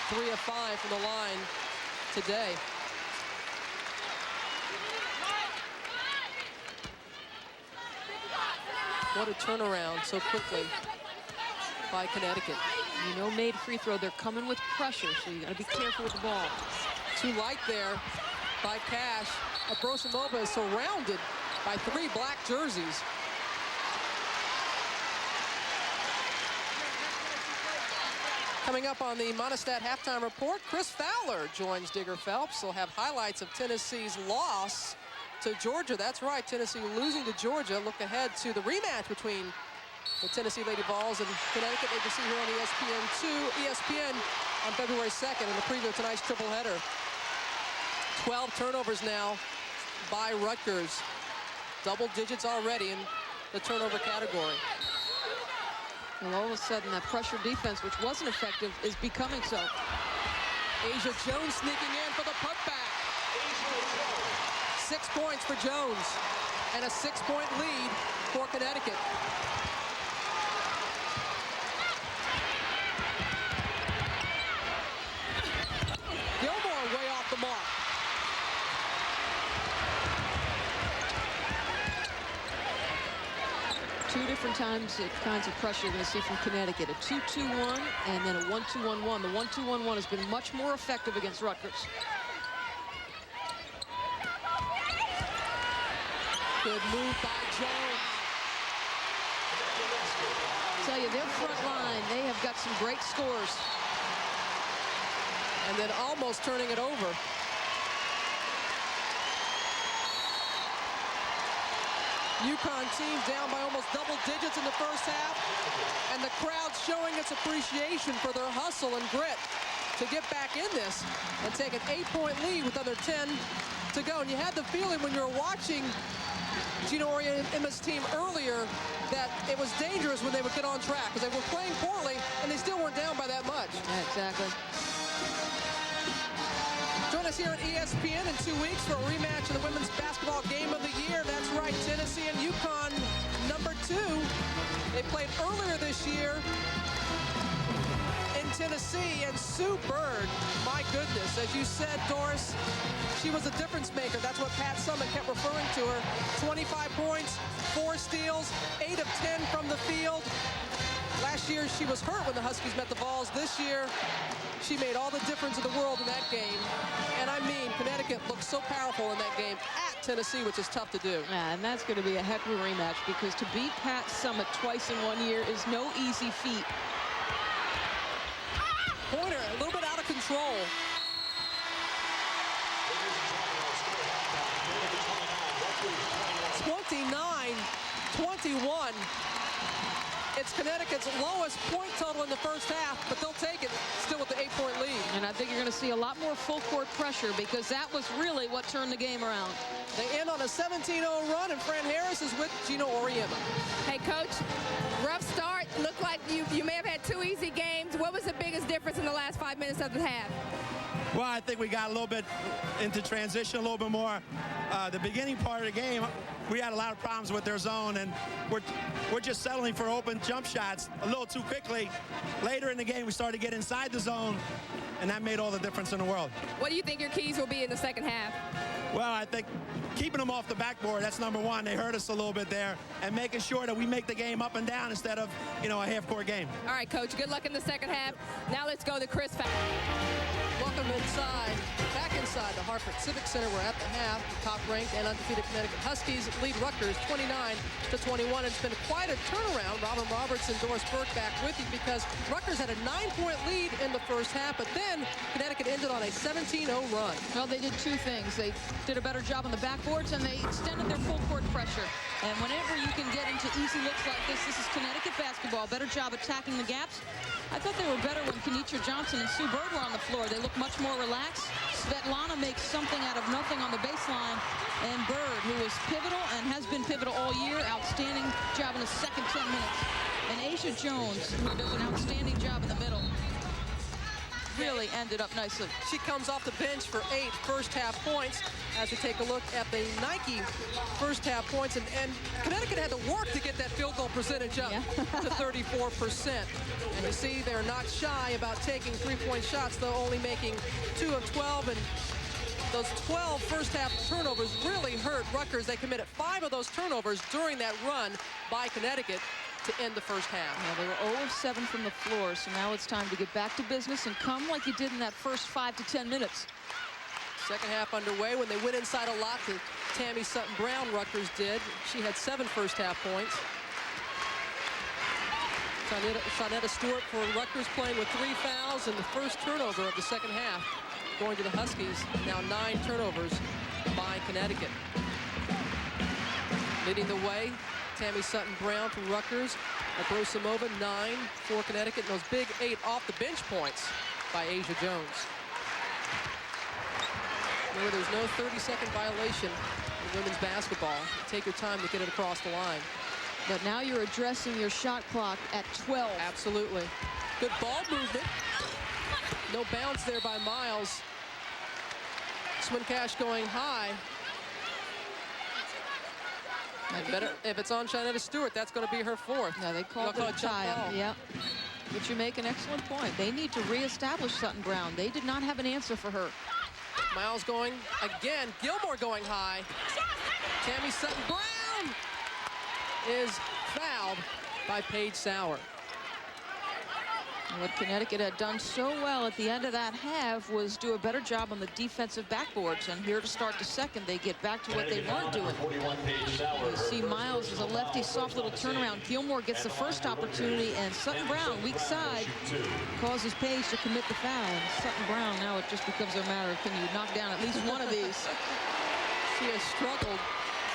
3 of 5 from the line today. What a turnaround so quickly by Connecticut. You know, made free throw, they're coming with pressure, so you gotta be careful with the ball. Too light there by Cash. Abrosimova is surrounded by 3 black jerseys. Coming up on the Monistat halftime report, Chris Fowler joins Digger Phelps. We'll have highlights of Tennessee's loss to Georgia. That's right, Tennessee losing to Georgia. Look ahead to the rematch between the Tennessee Lady Vols and Connecticut. They can see here on ESPN on February 2nd in the preview of tonight's triple-header. 12 turnovers now by Rutgers. Double digits already in the turnover category. And all of a sudden, that pressure defense, which wasn't effective, is becoming so. Asia Jones sneaking in for the putback. 6 points for Jones, and a 6-point lead for Connecticut. Gilmore way off the mark. Two different kinds of pressure you're going to see from Connecticut. A 2-2-1 and then a 1-2-1-1. The 1-2-1-1 has been much more effective against Rutgers. Good move by Jones. I tell you, their front line, they have got some great scores. And then almost turning it over. UConn team down by almost double digits in the first half. And the crowd's showing its appreciation for their hustle and grit to get back in this and take an 8-point lead with under 10 to go. And you had the feeling when you were watching Gino Auriemma's team earlier that it was dangerous when they would get on track because they were playing poorly and they still weren't down by that much. Yeah, exactly. Join us here at ESPN in 2 weeks for a rematch of the women's basketball game of the year. That's right, Tennessee and UConn, #2. They played earlier this year in Tennessee, and Sue Bird, my goodness, as you said, Doris, she was a difference maker. That's what Pat Summitt kept referring to her. 25 points, 4 steals, 8 of 10 from the field. Last year, she was hurt when the Huskies met the Vols. This year, she made all the difference in the world in that game. And I mean, Connecticut looked so powerful in that game at Tennessee, which is tough to do. Yeah, and that's going to be a heck of a rematch because to beat Pat Summitt twice in 1 year is no easy feat. Pointer, a little bit out of control. 29-21. It's Connecticut's lowest point total in the first half, but they'll take it still with the 8-point lead. And I think you're going to see a lot more full court pressure because that was really what turned the game around. They end on a 17-0 run, and Fran Harris is with Gino Auriemma. Hey, Coach, rough start. Looked like you may have had 2 easy games. What was the biggest difference in the last 5 minutes of the half? Well, I think we got a little bit into transition, a little bit more. The beginning part of the game, we had a lot of problems with their zone, and we're just settling for open jump shots a little too quickly. Later in the game, we started to get inside the zone, and that made all the difference in the world. What do you think your keys will be in the second half? Well, I think keeping them off the backboard, that's number one. They hurt us a little bit there, and making sure that we make the game up and down instead of, a half-court game. All right, Coach, good luck in the second half. Now let's go to Chris. Welcome inside, back inside the Hartford Civic Center. We're at the half. The top-ranked and undefeated Connecticut Huskies lead Rutgers 29-21. It's been quite a turnaround. Robin Roberts and Doris Burke back with you because Rutgers had a 9-point lead in the first half, but then Connecticut ended on a 17-0 run. Well, they did 2 things. They did a better job on the backboards, and they extended their full court pressure. And whenever you can get into easy looks like this is Connecticut basketball. Better job attacking the gaps. I thought they were better when Kenitra Johnson and Sue Bird were on the floor. They look much more relaxed. Svetlana makes something out of nothing on the baseline. And Bird, who was pivotal and has been pivotal all year, outstanding job in the second 10 minutes. And Asia Jones, who does an outstanding job in the middle, really ended up nicely. She comes off the bench for 8 first-half points as we take a look at the Nike first-half points. And Connecticut had to work to get that field goal percentage up to 34%. And you see they're not shy about taking 3-point shots, though only making 2 of 12. And those 12 first-half turnovers really hurt Rutgers. They committed 5 of those turnovers during that run by Connecticut to end the first half. Yeah, they were 0 of 7 from the floor, so now it's time to get back to business and come like you did in that first 5 to 10 minutes. Second half underway when they went inside a lot to Tammy Sutton-Brown, Rutgers did. She had 7 first-half points. Sonetta Stewart for Rutgers playing with 3 fouls and the first turnover of the second half going to the Huskies. Now 9 turnovers by Connecticut. Leading the way, Tammy Sutton-Brown from Rutgers. Abrosimova, 9 for Connecticut. And those big 8 off the bench points by Asia Jones. Remember, there's no 30-second violation in women's basketball. Take your time to get it across the line. But now you're addressing your shot clock at 12. Absolutely. Good ball movement. No bounce there by Miles. Swincash going high. And better, if it's on Shanetta Stewart, that's going to be her 4th. No, they called it a tie-up. Yep. But you make an excellent point. They need to reestablish Sutton-Brown. They did not have an answer for her. Miles going again. Gilmore going high. Tammy Sutton-Brown is fouled by Paige Sauer. What Connecticut had done so well at the end of that half was do a better job on the defensive backboards. And here to start the second, they get back to what they weren't doing. You see Miles is a lefty, soft little turnaround. Gilmore gets the first opportunity, and Sutton Brown, weak side, causes Paige to commit the foul. And Sutton Brown, now it just becomes a matter of, can you knock down at least one of these? She has struggled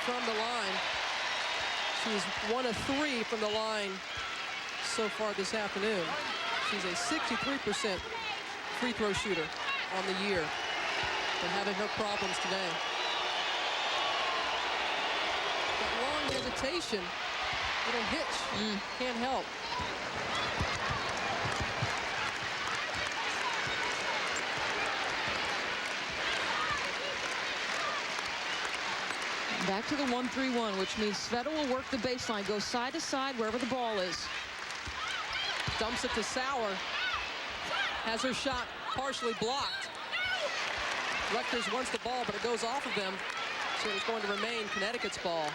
from the line. She's 1 of 3 from the line so far this afternoon. She's a 63% free throw shooter on the year, but having her problems today. That long hesitation, little hitch, can't help. Back to the 1-3-1, which means Sveta will work the baseline, go side to side wherever the ball is. Dumps it to Sauer. Has her shot partially blocked. Rutgers wants the ball, but it goes off of them, so it's going to remain Connecticut's ball.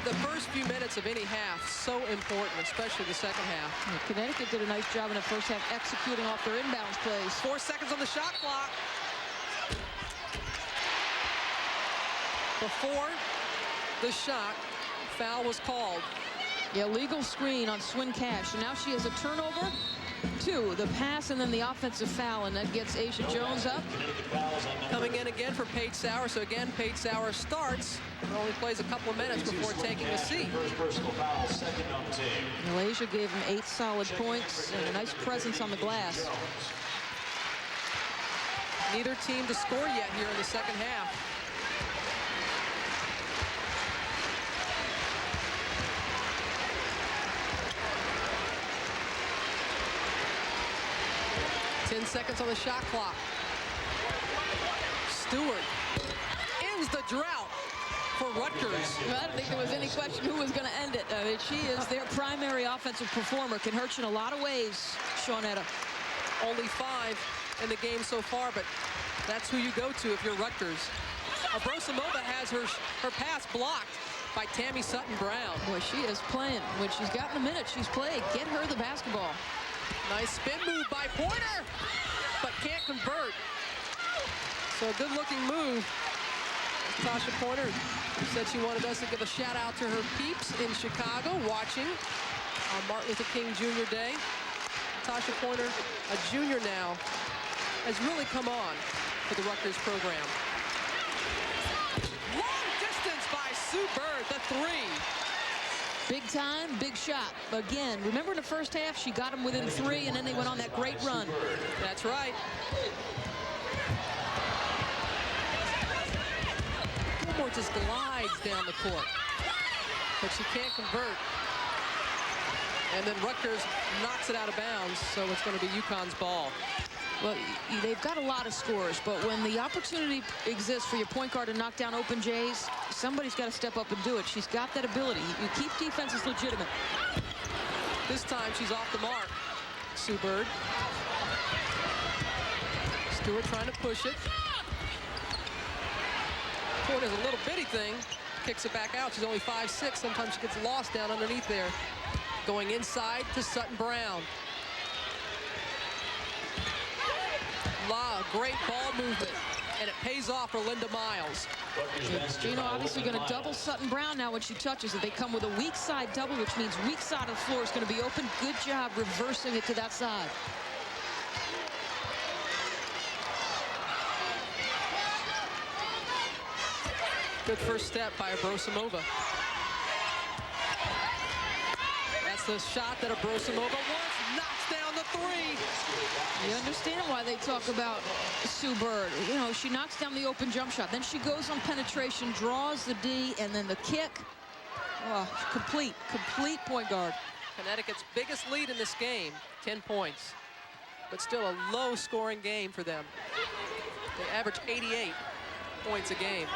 The first few minutes of any half, so important, especially the second half. Connecticut did a nice job in the first half executing off their inbounds plays. 4 seconds on the shot clock. Before the shot, foul was called. Yeah, illegal screen on Swin Cash. And now she has a turnover, 2, the pass, and then the offensive foul, and that gets Asia Jones up. Coming in again for Paige Sauer. So again, Paige Sauer starts, but only plays a couple of minutes before taking a seat. Malaysia gave him 8 solid points and a nice presence on the glass. Neither team to score yet here in the second half. Seconds on the shot clock. Stewart ends the drought for Rutgers. I don't think there was any question who was going to end it. I mean, she is their primary offensive performer. Can hurt you in a lot of ways, Shawnetta. Only 5 in the game so far, but that's who you go to if you're Rutgers. Abrosimova has her pass blocked by Tammy Sutton Brown. Boy, she is playing. When she's gotten the minute she's played, get her the basketball. Nice spin move by Pointer, but can't convert. So a good-looking move. Tasha Pointer said she wanted us to give a shout-out to her peeps in Chicago watching on Martin Luther King Jr. Day. Tasha Pointer, a junior now, has really come on for the Rutgers program. Long distance by Sue Bird, the 3. Big time, big shot. Again, remember in the first half, she got them within 3, and then they went on that great run. That's right. Gilmore just glides down the court, but she can't convert. And then Rutgers knocks it out of bounds, so it's going to be UConn's ball. Well, they've got a lot of scores, but when the opportunity exists for your point guard to knock down open Jays, somebody's got to step up and do it. She's got that ability. You keep defenses legitimate. This time she's off the mark. Sue Bird. Stewart trying to push it. Ford is a little bitty thing. Kicks it back out. She's only 5'6". Sometimes she gets lost down underneath there. Going inside to Sutton Brown. Great ball movement, and it pays off for Linda Miles. Gino obviously going to double Sutton Brown now when she touches it. They come with a weak side double, which means weak side of the floor is going to be open. Good job reversing it to that side. Good first step by Abrosimova. That's the shot that Abrosimova wants. Knocks down the 3. You understand why they talk about Sue Bird. You know, she knocks down the open jump shot. Then she goes on penetration, draws the D, and then the kick. Oh, complete point guard. Connecticut's biggest lead in this game, 10 points. But still a low-scoring game for them. They average 88 points a game.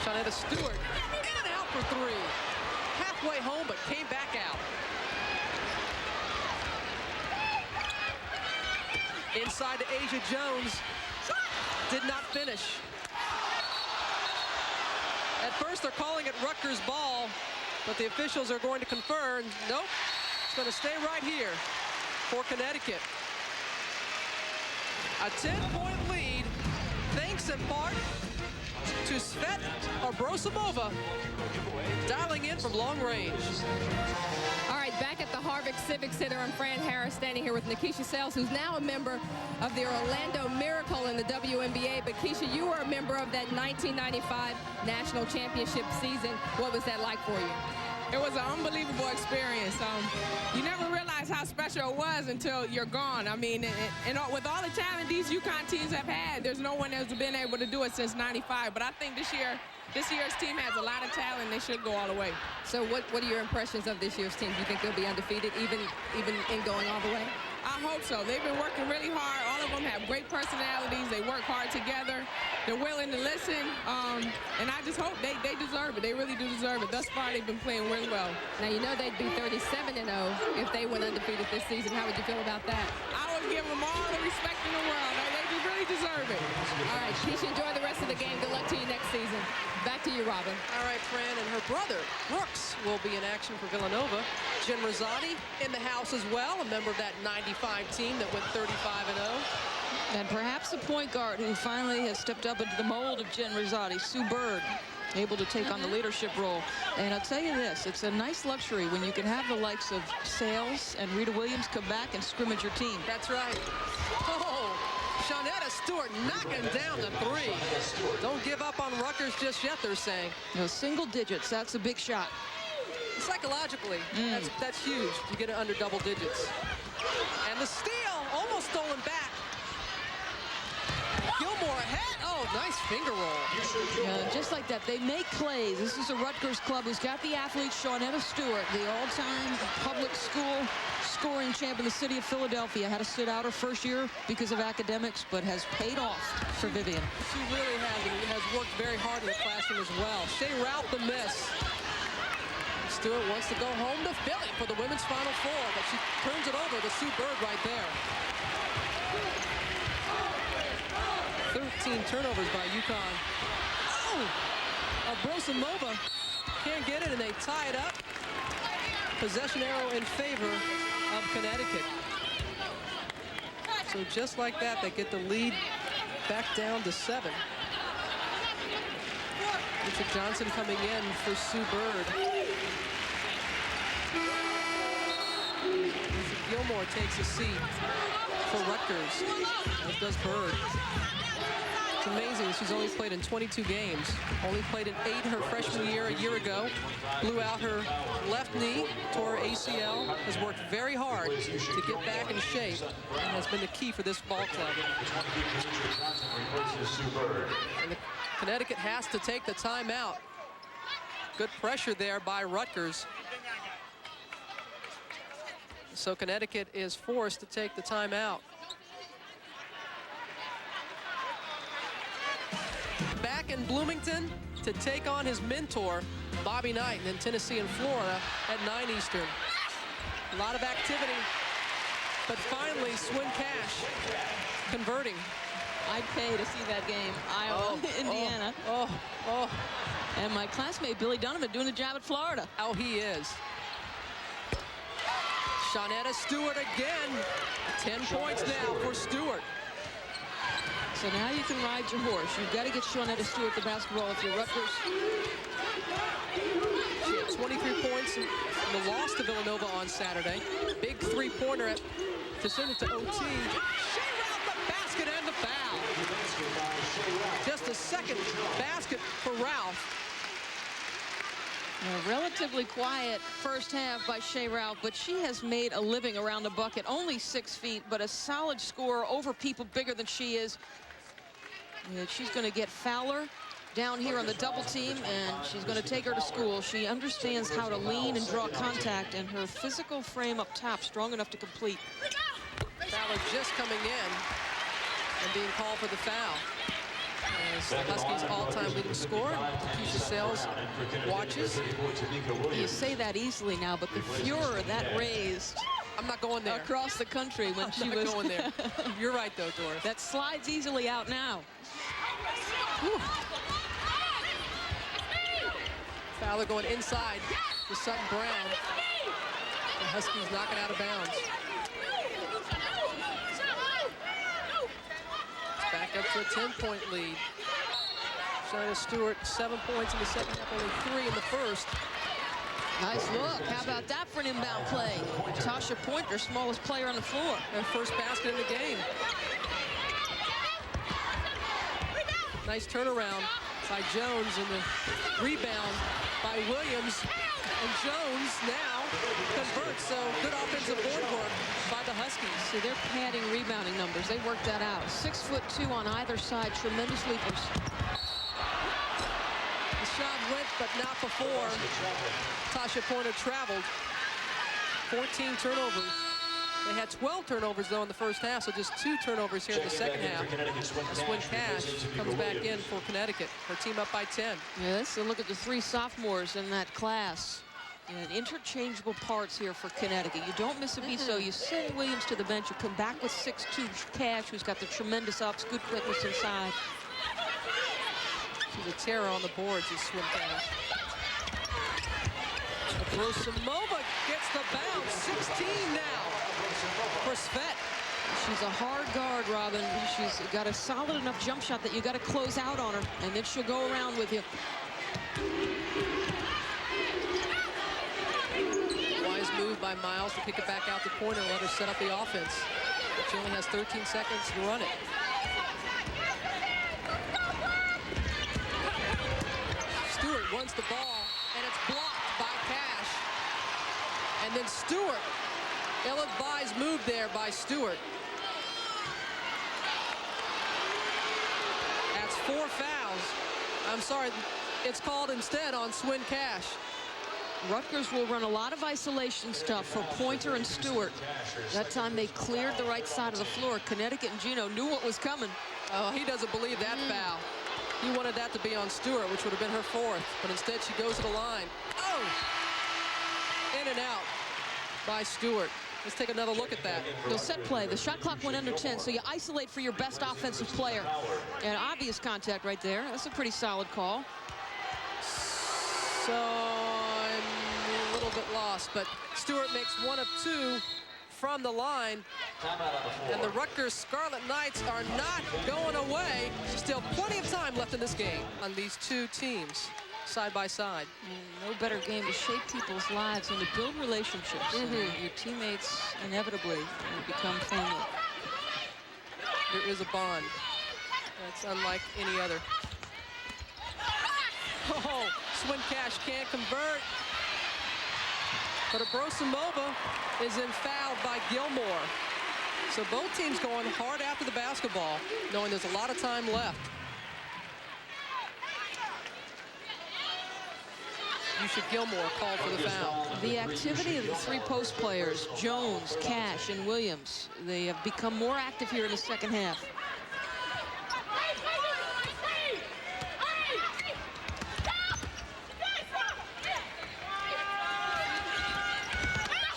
Shawnetta Stewart in and out for 3. Halfway home, but came back out. Inside to Asia Jones. Did not finish. At first, they're calling it Rutgers ball, but the officials are going to confer. Nope, it's going to stay right here for Connecticut. A 10-point lead, thanks in part to Svet Abrosimova, dialing in from long range. All right, back at the Harvick Civic Center, I'm Fran Harris standing here with Nikisha Sales, who's now a member of the Orlando Miracle in the WNBA. But Keisha, you were a member of that 1995 National Championship season. What was that like for you? It was an unbelievable experience. You never realize how special it was until you're gone. I mean, and with all the talent these UConn teams have had, there's no one that's been able to do it since '95. But I think this year's team has a lot of talent. They should go all the way. So what are your impressions of this year's team? Do you think they'll be undefeated even in going all the way? I hope so. They've been working really hard. All of them have great personalities. They work hard together. They're willing to listen. And I just hope they deserve it. They really do deserve it. Thus far, they've been playing really well. Now, you know they'd be 37-0 if they went undefeated this season. How would you feel about that? I would give them all the respect in the world. They really deserve it. All right, Keisha, enjoy the rest of the game. Good luck to you next season. Back to you, Robin. All right, Fran, and her brother, Brooks, will be in action for Villanova. Jen Rosati in the house as well, a member of that 95 team that went 35-0. And perhaps a point guard who finally has stepped up into the mold of Jen Rosati, Sue Bird, able to take on the leadership role. And I'll tell you this, it's a nice luxury when you can have the likes of Sales and Rita Williams come back and scrimmage your team. That's right. Oh, Shawnetta Stewart knocking down the three. Don't give up on Rutgers just yet, they're saying. You know, single digits, that's a big shot. Psychologically, that's huge to get it under double digits. And the steal, almost stolen back. Gilmore ahead. Oh, nice finger roll. Just like that, they make plays. This is a Rutgers club who's got the athlete Shawnetta Stewart, the all-time public school scoring champ in the city of Philadelphia. Had to sit out her first year because of academics, but has paid off for Vivian. She really has worked very hard in the classroom as well. Shea Ralph the miss. Stewart wants to go home to Philly for the women's Final Four, but she turns it over to Sue Bird right there. 13 turnovers by UConn. Oh! Abrosimova can't get it, and they tie it up. Possession arrow in favor of Connecticut. So just like that, they get the lead back down to 7. Richard Johnson coming in for Sue Bird. Gilmore takes a seat for Rutgers, as does Bird. It's amazing, she's only played in 22 games. Only played in 8 her freshman year a year ago. Blew out her left knee, tore her ACL, has worked very hard to get back in shape, and has been the key for this ball club. And Connecticut has to take the timeout. Good pressure there by Rutgers. So Connecticut is forced to take the timeout. Back in Bloomington to take on his mentor, Bobby Knight, and then Tennessee and Florida at 9 Eastern. A lot of activity, but finally Swin Cash converting. I'd pay to see that game. Iowa, Indiana. And my classmate Billy Donovan doing the job at Florida. Oh, he is. Shawnetta Stewart again. 10 points now for Stewart. So now you can ride your horse. You've got to get Shawnetta Stewart the basketball if you're Rutgers. She had 23 points in the loss to Villanova on Saturday. Big three-pointer to send it to OT. Shea Ralph the basket and the foul. Just a second basket for Ralph. A relatively quiet first half by Shea Ralph, but she has made a living around the bucket. Only 6 feet, but a solid scorer over people bigger than she is. And she's going to get Fowler down here on the double team, and she's going to take her to school. She understands how to lean and draw contact, and her physical frame up top strong enough to complete. Fowler just coming in and being called for the foul. As the Huskies' all-time leading scorer, Keisha Sales watches. You say that easily now, but the furor that raised I'm not going there. Across the country when she was not going there. You're right, though, Doris. That slides easily out now. Whew. Fowler going inside to Sutton Brown. The Huskies knock it out of bounds. It's back up to a 10-point lead. Shaina Stewart, 7 points in the second half, only 3 in the first. Nice look. How about that for an inbound play? Tasha Pointer, smallest player on the floor. Her first basket in the game. Nice turnaround by Jones, and the rebound by Williams. And Jones now converts, so good offensive board work by the Huskies. See, they're padding rebounding numbers. They worked that out. 6'2" on either side. Tremendous leapers. The shot went, but not before Tasha Pointer traveled. 14 turnovers. They had 12 turnovers, though, in the first half, so just 2 turnovers here in the second half. Swin Cash comes back in for Connecticut. Her team up by 10. Yeah, let's look at the 3 sophomores in that class. And interchangeable parts here for Connecticut. You don't miss a beat, so you send Williams to the bench. You come back with 6'2" Cash, who's got the tremendous ups, good quickness inside. She's a terror on the boards, is Swin Cash. Abrosimova gets the bounce. 16 now for Svet. She's a hard guard, Robin. She's got a solid enough jump shot that you got to close out on her, and then she'll go around with you. Wise move by Miles to kick it back out to Pointer and let her set up the offense. But she only has 13 seconds to run it. Stewart runs the ball, and it's blocked by Cash. And then Stewart, ill-advised move there by Stewart. That's 4 fouls. I'm sorry, it's called instead on Swin Cash. Rutgers will run a lot of isolation stuff for Pointer and Stewart. That time they cleared the right side of the floor. Connecticut and Gino knew what was coming. Oh, he doesn't believe that foul. He wanted that to be on Stewart, which would have been her 4th, but instead she goes to the line. Oh! In and out by Stewart. Let's take another look at that. The set play, the shot clock went under 10, so you isolate for your best offensive player. And obvious contact right there. That's a pretty solid call. So I'm a little bit lost, but Stewart makes 1 of 2 from the line. And the Rutgers Scarlet Knights are not going away. Still plenty of time left in this game on these 2 teams side by side. No better game to shape people's lives and to build relationships. And your teammates inevitably become family. There is a bond. That's unlike any other. Oh, Swin Cash can't convert. But Abrosimova is in fouled by Gilmore. So both teams going hard after the basketball, knowing there's a lot of time left. Yusha Gilmore called for the foul. The activity of the 3 post players, Jones, Cash, and Williams, they have become more active here in the second half.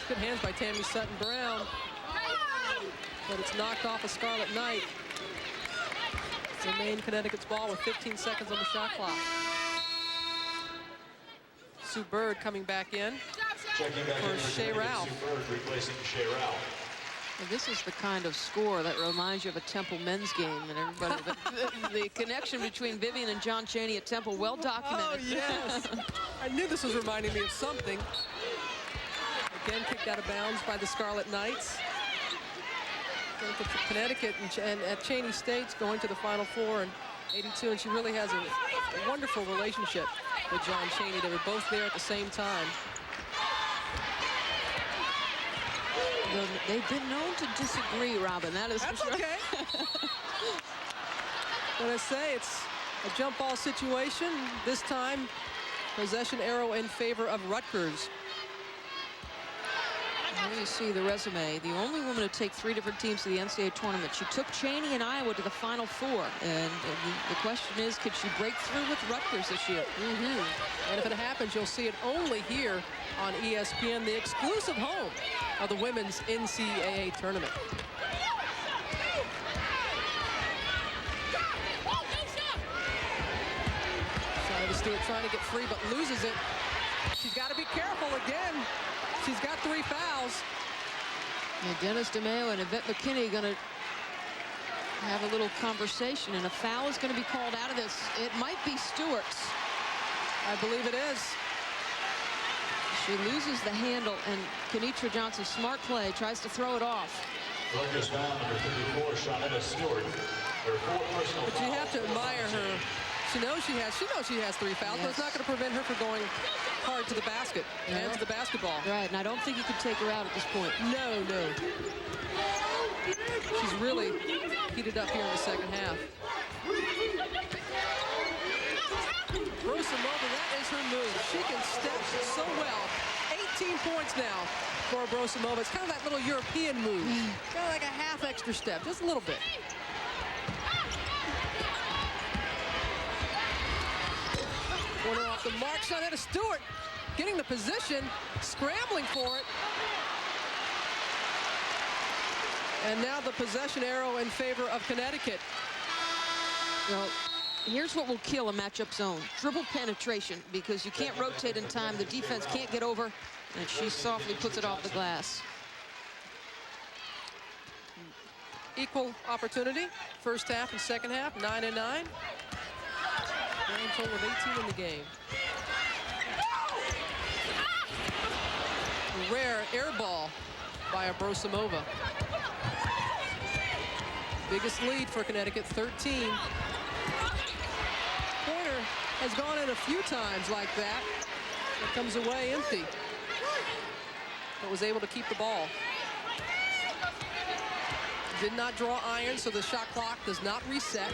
Good hands by Tammy Sutton Brown, but it's knocked off a Scarlet Knight. Remain Connecticut's ball with 15 seconds on the shot clock. Sue Bird coming back in for Shea Ralph. Replacing Shea Ralph. And this is the kind of score that reminds you of a Temple men's game, and everybody. The connection between Vivian and John Chaney at Temple, well documented. Oh yes, I knew this was reminding me of something. Again, kicked out of bounds by the Scarlet Knights. Connecticut and at Chaney State's going to the Final Four in '82, and she really has a wonderful relationship with John Chaney. They were both there at the same time. They've been known to disagree, Robin. That's for sure. Okay. But I say it's a jump ball situation. This time, possession arrow in favor of Rutgers. Here you see the resume. The only woman to take 3 different teams to the NCAA tournament. She took Chaney and Iowa to the Final Four. And the question is, could she break through with Rutgers this year? And if it happens, you'll see it only here on ESPN, the exclusive home of the women's NCAA tournament. Side of the Stewart trying to get free, but loses it. She's got to be careful again. She's got 3 fouls. And Dennis DeMeo and Yvette McKinney going to have a little conversation, and a foul is going to be called out of this. It might be Stewart's. I believe it is. She loses the handle, and Kenitra Johnson, smart play, tries to throw it off. Rutgers foul number 34, Shawnetta Stewart. Her 4 personal But you have to admire her. She knows she has 3 fouls, but it's not going to prevent her from going hard to the basket and to the basketball. Right, and I don't think you could take her out at this point. No, no. She's really heated up here in the second half. Brosimova, that is her move. She can step so well. 18 points now for Brosimova. It's kind of that little European move. Kind of like a half extra step, just a little bit. Corner off the mark. Shawnetta Stewart getting the position, scrambling for it. And now the possession arrow in favor of Connecticut. Well, here's what will kill a matchup zone. Dribble penetration, because you can't rotate in time. The defense can't get over, and she softly puts it off the glass. Equal opportunity, first half and second half, 9 and 9. Grand total of 18 in the game. A rare air ball by Brosimova. Biggest lead for Connecticut, 13. Pointer has gone in a few times like that. It comes away empty, but was able to keep the ball. Did not draw iron, so the shot clock does not reset.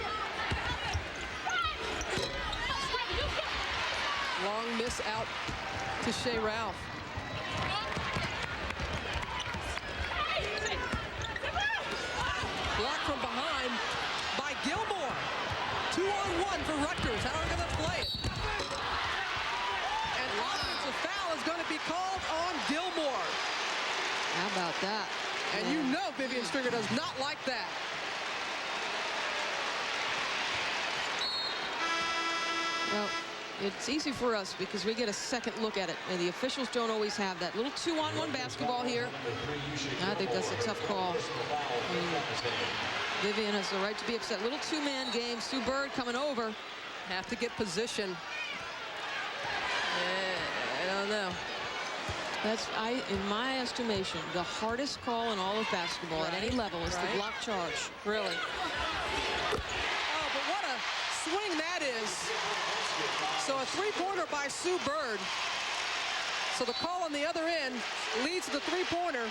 Long miss out to Shea Ralph. Blocked from behind by Gilmore. 2-on-1 for Rutgers. How are they going to play it? And offensive foul is going to be called on Gilmore. How about that? And you know Vivian Stringer does not like that. Well, it's easy for us because we get a second look at it, and the officials don't always have that. Little 2-on-1 basketball here. I think that's a tough call. Vivian has the right to be upset. Little 2-man game. Sue Bird coming over. Have to get position. I don't know. That's, in my estimation, the hardest call in all of basketball at any level is the block charge. Really. Oh, but what a swing that is. So a 3-pointer by Sue Bird. So the call on the other end leads to the 3-pointer.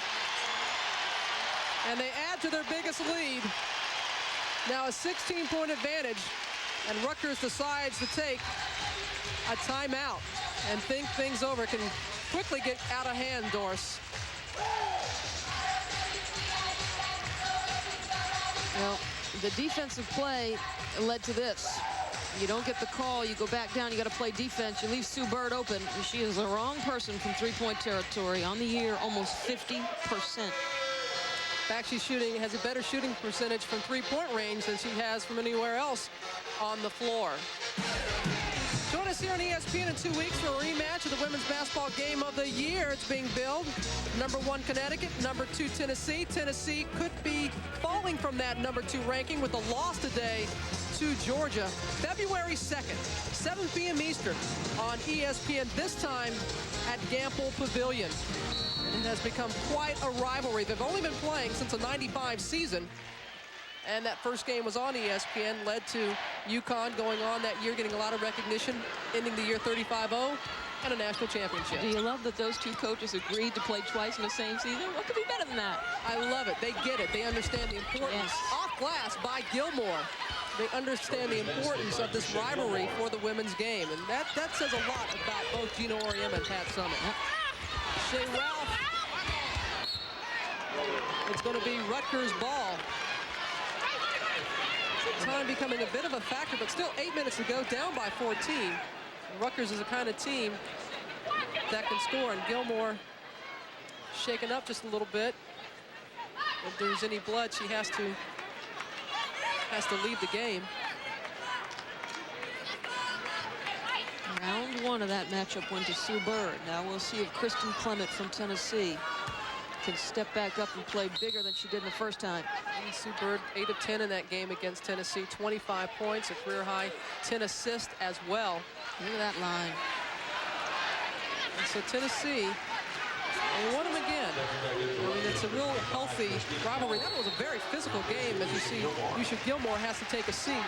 And they add to their biggest lead. Now a 16-point advantage. And Rutgers decides to take a timeout and think things over. Can quickly get out of hand, Doris. Well, the defensive play led to this. You don't get the call, you go back down, you got to play defense, you leave Sue Bird open. She is the wrong person from 3-point territory. On the year, almost 50%. In fact, has a better shooting percentage from 3-point range than she has from anywhere else on the floor. Join us here on ESPN in 2 weeks for a rematch of the women's basketball game of the year. It's being billed. Number 1 Connecticut, number 2 Tennessee. Tennessee could be falling from that number 2 ranking with a loss today to Georgia. February 2nd, 7 p.m. Eastern on ESPN, this time at Gampel Pavilion. It has become quite a rivalry. They've only been playing since the '95 season. And that first game was on ESPN, led to UConn going on that year, getting a lot of recognition, ending the year 35-0 and a national championship. Do you love that those two coaches agreed to play twice in the same season? What could be better than that? I love it. They get it. They understand the importance. Off glass by Gilmore. They understand the importance of this rivalry for the women's game. And that says a lot about both Gina Auriemma and Pat Summitt. Shea Ralph. It's going to be Rutgers ball. Time becoming a bit of a factor, but still 8 minutes to go, down by 14. And Rutgers is the kind of team that can score, and Gilmore shaken up just a little bit. If there's any blood, she has to leave the game. 1 of that matchup went to Sue Bird. Now we'll see if Kristen Clement from Tennessee can step back up and play bigger than she did in the first time. And Sue Bird, 8 of 10 in that game against Tennessee, 25 points, a career high, 10 assists as well. Look at that line. And so Tennessee, they won them again. I mean, it's a real healthy rivalry. That was a very physical game. As you see, Yusha Gilmore has to take a seat.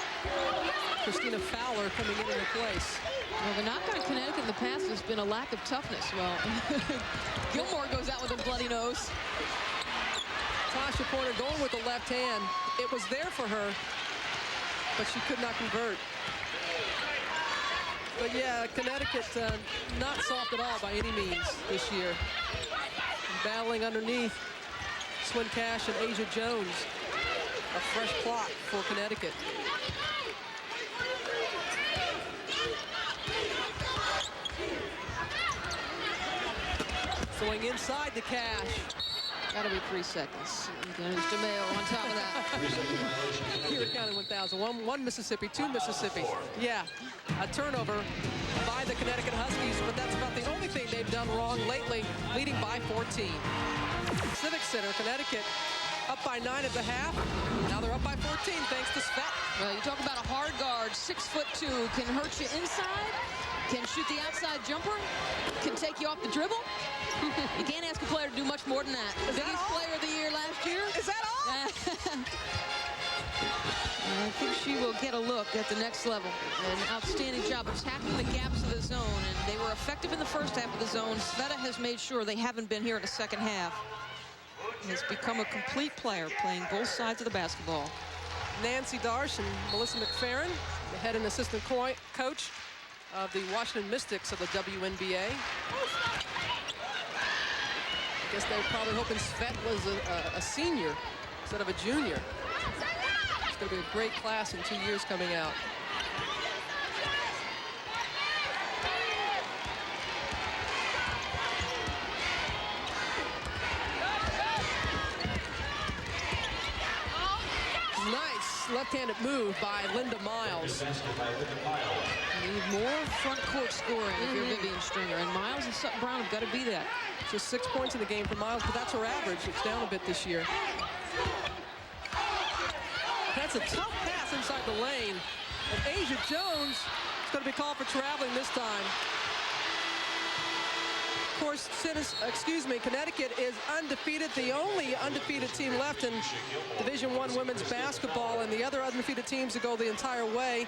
Christina Fowler coming in her place. Well, the knock on Connecticut in the past has been a lack of toughness. Well, Gilmore goes out with a bloody nose. Tasha Pointer going with the left hand. It was there for her, but she could not convert. But yeah, Connecticut not soft at all by any means this year. And battling underneath Swin Cash and Asia Jones. A fresh clock for Connecticut. Going inside the Cash. Gotta be 3 seconds. There's DeMayo on top of that. Here it counted 1,000. One Mississippi, 2 Mississippi. Yeah, a turnover by the Connecticut Huskies, but that's about the only thing they've done wrong lately, leading by 14. Civic Center, Connecticut, up by 9 at the half. Now they're up by 14 thanks to Svet. Well, you talk about a hard guard, 6'2", can hurt you inside, can shoot the outside jumper, can take you off the dribble. You can't ask a player to do much more than that. Is that Biggest all? player of the year last year. Is that all? I think she will get a look at the next level. An outstanding job attacking the gaps of the zone, and they were effective in the first half of the zone. Sveta has made sure they haven't been here in the second half. Has become a complete player, playing both sides of the basketball. Nancy Darsh and Melissa McFerrin, the head and assistant coach of the Washington Mystics of the WNBA. I guess they were probably hoping Svet was a senior instead of a junior. It's going to be a great class in 2 years coming out. Nice left-handed move by Linda Miles. Need more front court scoring if you're Vivian Stringer, and Miles and Sutton Brown have got to be that. Just 6 points in the game for Miles, but that's her average. It's down a bit this year. That's a tough pass inside the lane. And Asia Jones is going to be called for traveling this time. Of course, Connecticut is undefeated, the only undefeated team left in Division I women's basketball, and the other undefeated teams to go the entire way.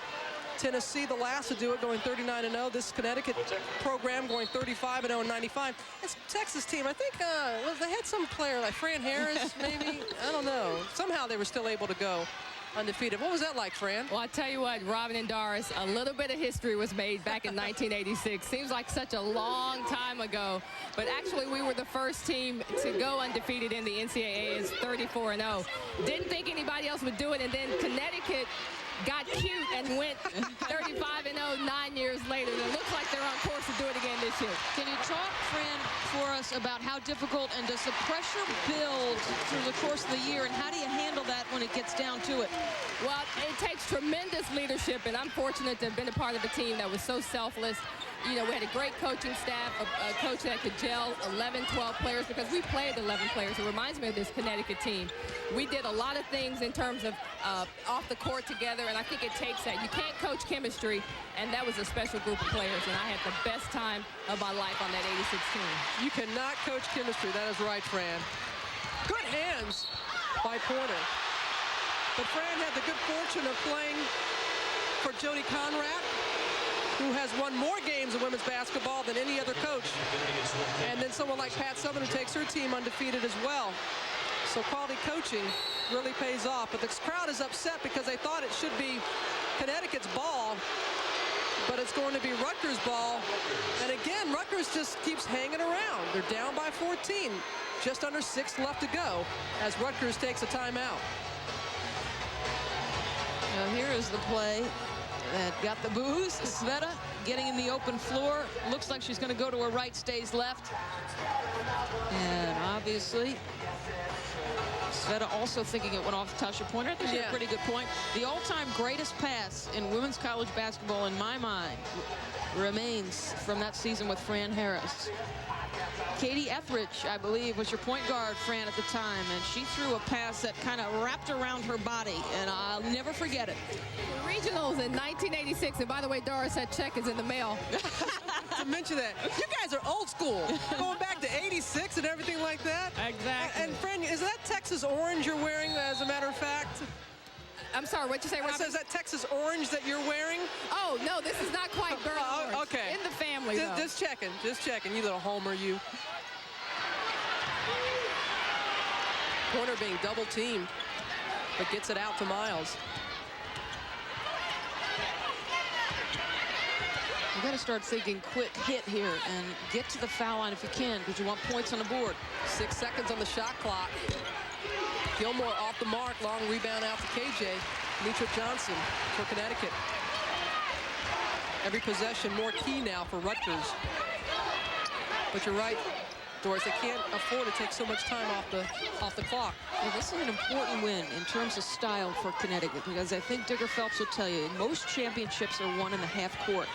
Tennessee, the last to do it, going 39-0. This Connecticut program going 35-0 in 95. This Texas team, I think, they had some player like Fran Harris, maybe. I don't know. Somehow they were still able to go undefeated. What was that like, Fran? Well, I tell you what, Robin and Doris, a little bit of history was made back in 1986. Seems like such a long time ago, but actually we were the first team to go undefeated in the NCAA as 34-0. Didn't think anybody else would do it, and then Connecticut got cute and went 35-0 9 years later. It looks like they're on course to do it again this year. Can you talk, Fran, for us about how difficult and does the pressure build through the course of the year, and how do you handle that when it gets down to it? Well, it takes tremendous leadership, and I'm fortunate to have been a part of a team that was so selfless. You know, we had a great coaching staff, a coach that could gel 11, 12 players, because we played 11 players. It reminds me of this Connecticut team. We did a lot of things in terms of off the court together, and I think it takes that. You can't coach chemistry, and that was a special group of players, and I had the best time of my life on that 86 team. You cannot coach chemistry. That is right, Fran. Good hands by Pointer. But Fran had the good fortune of playing for Jody Conrad, who has won more games in women's basketball than any other coach. And then someone like Pat Southern, who takes her team undefeated as well. So quality coaching really pays off. But the crowd is upset because they thought it should be Connecticut's ball, but it's going to be Rutgers' ball. And again, Rutgers just keeps hanging around. They're down by 14. Just under 6 left to go as Rutgers takes a timeout. Now here is the play that got the boos. Sveta getting in the open floor. Looks like she's going to go to her right, stays left. And obviously, Sveta also thinking it went off Tasha Pointer. I think she had a pretty good point. The all-time greatest pass in women's college basketball, in my mind, remains from that season with Fran Harris. Katie Etheridge, I believe, was your point guard, Fran, at the time, and she threw a pass that kind of wrapped around her body, and I'll never forget it. Regionals in 1986, and by the way, Doris, that check is in the mail. To mention that, you guys are old school, going back to 86 and everything like that. Exactly. And Fran, is that Texas orange you're wearing, as a matter of fact? I'm sorry, what'd you say, Robin? So is that Texas orange that you're wearing? Oh, no, this is not quite burnt orange. Okay. In the family, though. Just checking, you little homer, you. Pointer being double teamed, but gets it out to Miles. You got to start thinking quick hit here and get to the foul line if you can, because you want points on the board. 6 seconds on the shot clock. Gilmore off the mark, long rebound out to KJ. Mitra Johnson for Connecticut. Every possession more key now for Rutgers. But you're right, Doris, they can't afford to take so much time off the clock. Well, this is an important win in terms of style for Connecticut, because I think Digger Phelps will tell you most championships are won in the half court.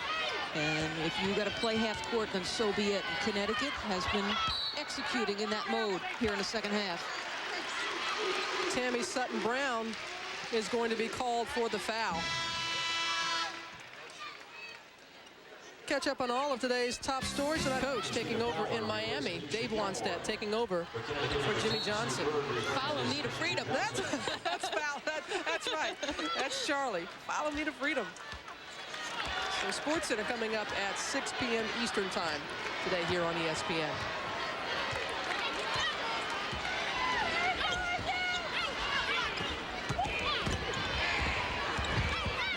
And if you got to play half court, then so be it. And Connecticut has been executing in that mode here in the second half. Tammy Sutton-Brown is going to be called for the foul. Catch up on all of today's top stories. And coach taking over in Miami. Dave Wanstead taking over for Jimmy Johnson. Follow me to freedom. That's foul. That's right. That's Charlie. Follow me to freedom. So Sports Center coming up at 6 p.m. Eastern time today here on ESPN.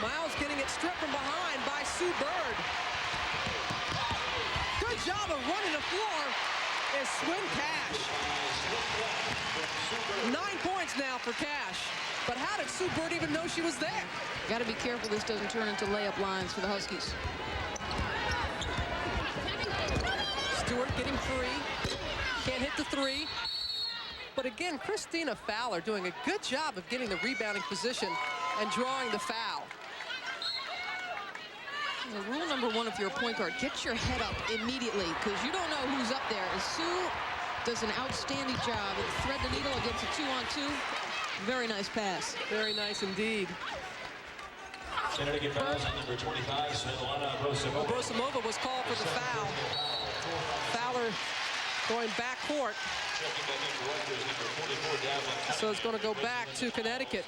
Miles getting it stripped from behind by Sue Bird. Good job of running the floor is Swin Cash. 9 points now for Cash. But how did Sue Bird even know she was there? Got to be careful this doesn't turn into layup lines for the Huskies. Stewart getting free. Can't hit the three. But again, Christina Fowler doing a good job of getting the rebounding position and drawing the foul. Rule number one, if you're a point guard, get your head up immediately, because you don't know who's up there. And Sue does an outstanding job of thread the needle against a 2-on-2. Very nice pass. Very nice indeed. Connecticut fouls on number 25, Svetlana Brosimova. Brosimova was called for the foul. Fowler going back court. So it's going to go back to Connecticut.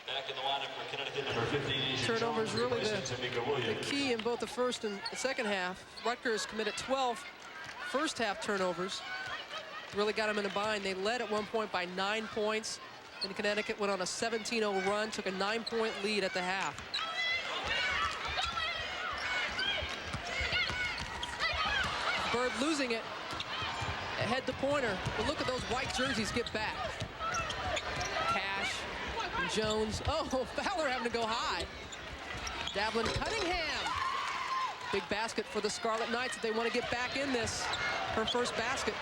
Back in the lineup for Connecticut, number 15. Turnovers really the key in both the first and the second half. Rutgers committed 12 first half turnovers. Really got them in a bind. They led at one point by 9 points. And Connecticut went on a 17-0 run, took a 9-point lead at the half. Bird losing it. Ahead to Pointer. But look at those white jerseys get back. Cash, Jones. Oh, Fowler having to go high. Davlin Cunningham. Big basket for the Scarlet Knights if they want to get back in this. Her first basket.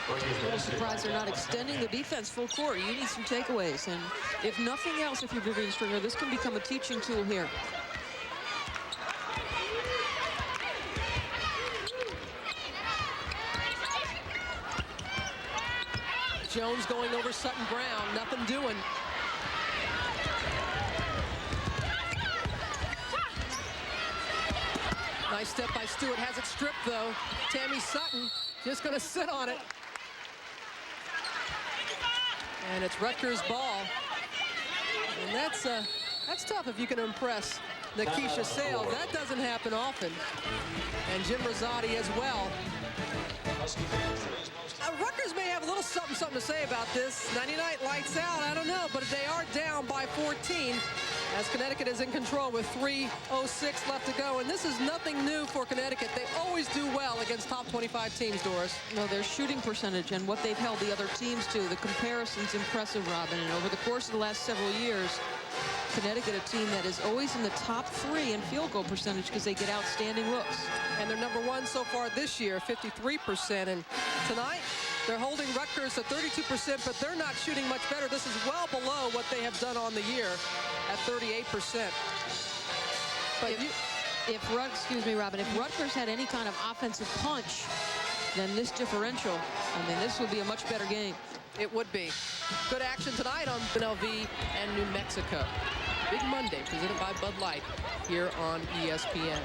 A little surprised they're not extending the defense full court. You need some takeaways. And if nothing else, if you're Vivian Stringer, this can become a teaching tool here. Jones going over Sutton-Brown. Nothing doing. Nice step by Stewart. Has it stripped, though. Tammy Sutton just going to sit on it. And it's Rutgers' ball. And that's tough if you can impress Nikisha Sales. That doesn't happen often. And Jim Rosati as well. Rutgers may have a little something to say about this. 99 lights out, I don't know, but they are down by 14 as Connecticut is in control with 3:06 left to go. And this is nothing new for Connecticut. They always do well against top 25 teams, Doris. No, their shooting percentage and what they've held the other teams to, the comparison's impressive, Robin. And over the course of the last several years, Connecticut, a team that is always in the top 3 in field goal percentage because they get outstanding looks. And they're number 1 so far this year, 53%. And tonight, they're holding Rutgers at 32%, but they're not shooting much better. This is well below what they have done on the year at 38%. But Excuse me, Robin, if Rutgers had any kind of offensive punch, then this differential, I mean, this would be a much better game. It would be. Good action tonight on UNLV and New Mexico. Big Monday presented by Bud Light here on ESPN.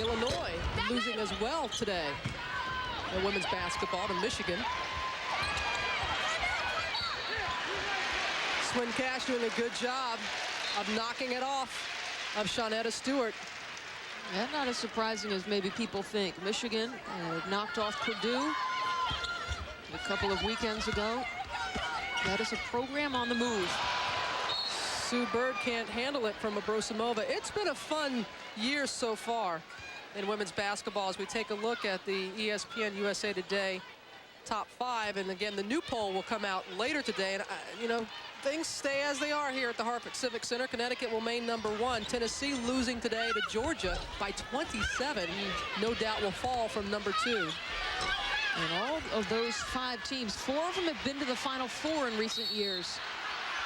Illinois losing as well today in women's basketball to Michigan. Swin Cash doing a good job of knocking it off of Shawnetta Stewart. Yeah, not as surprising as maybe people think. Michigan knocked off Purdue a couple of weekends ago. That is a program on the move. Sue Bird can't handle it from Abrosimova. It's been a fun year so far in women's basketball as we take a look at the ESPN USA Today top 5. And again, the new poll will come out later today. And, you know, things stay as they are here at the Hartford Civic Center. Connecticut will remain #1. Tennessee losing today to Georgia by 27. No doubt will fall from #2. And all of those 5 teams, 4 of them have been to the Final Four in recent years.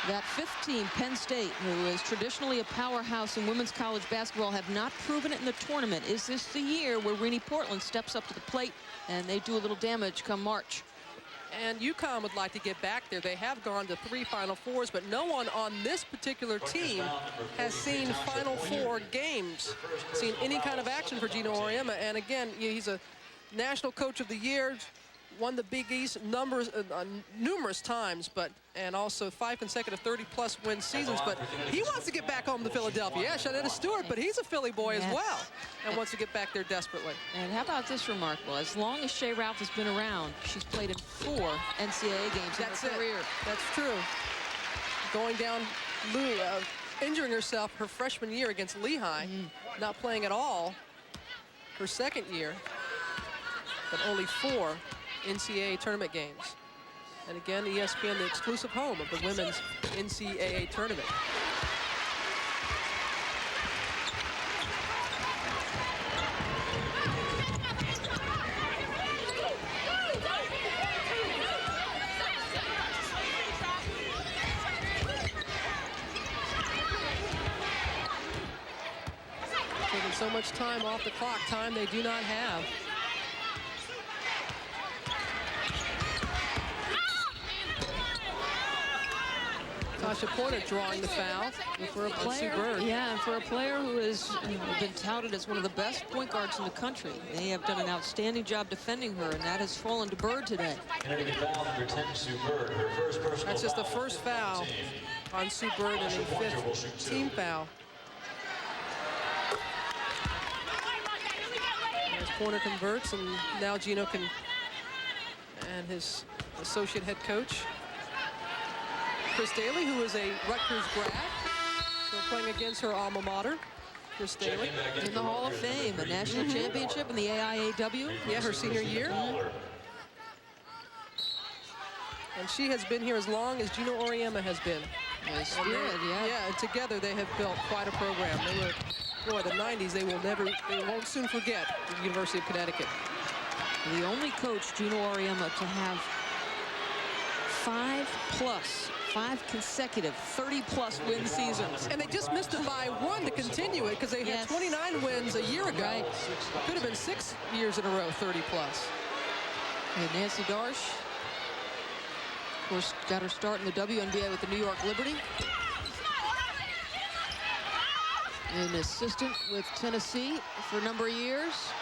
That 5th team, Penn State, who is traditionally a powerhouse in women's college basketball, have not proven it in the tournament. Is this the year where Renee Portland steps up to the plate and they do a little damage come March? And UConn would like to get back there. They have gone to 3 Final Fours, but no one on this particular team has seen Final Four games, seen any kind of action for Geno Auriemma. And again, he's a National Coach of the Year, won the Big East numerous times, and also 5 consecutive 30-plus win seasons. But he wants to get back home to Philadelphia. Yeah, Shawnetta Stewart, but he's a Philly boy as well, and wants to get back there desperately. And how about this remarkable? As long as Shea Ralph has been around, she's played in 4 NCAA games in her career. That's true. Going down, injuring herself her freshman year against Lehigh, not playing at all her second year, but only 4 NCAA tournament games. And again, ESPN, the exclusive home of the women's NCAA tournament. Taking so much time off the clock, time they do not have. Tasha Pointer drawing the foul for a player. Yeah, and for a player who has been touted as one of the best point guards in the country. They have done an outstanding job defending her, and that has fallen to Bird today. That's just the first foul on Sue Bird and a 5th team foul. As Pointer converts, and now Geno and his associate head coach, Chris Daly, who is a Rutgers grad, so playing against her alma mater. Chris Daly in the Hall of Fame, a national championship in the AIAW. Yeah, her senior year. And she has been here as long as Geno Auriemma has been. Yeah, and together they have built quite a program. They were, boy, the 90s, they won't soon forget the University of Connecticut. The only coach, Geno Auriemma, to have 5 consecutive 30-plus win seasons. And they just missed it by 1 to continue it, because they had 29 wins a year ago. Right. Could have been 6 years in a row, 30-plus. And Nancy Darsh, of course, got her start in the WNBA with the New York Liberty. An assistant with Tennessee for a number of years.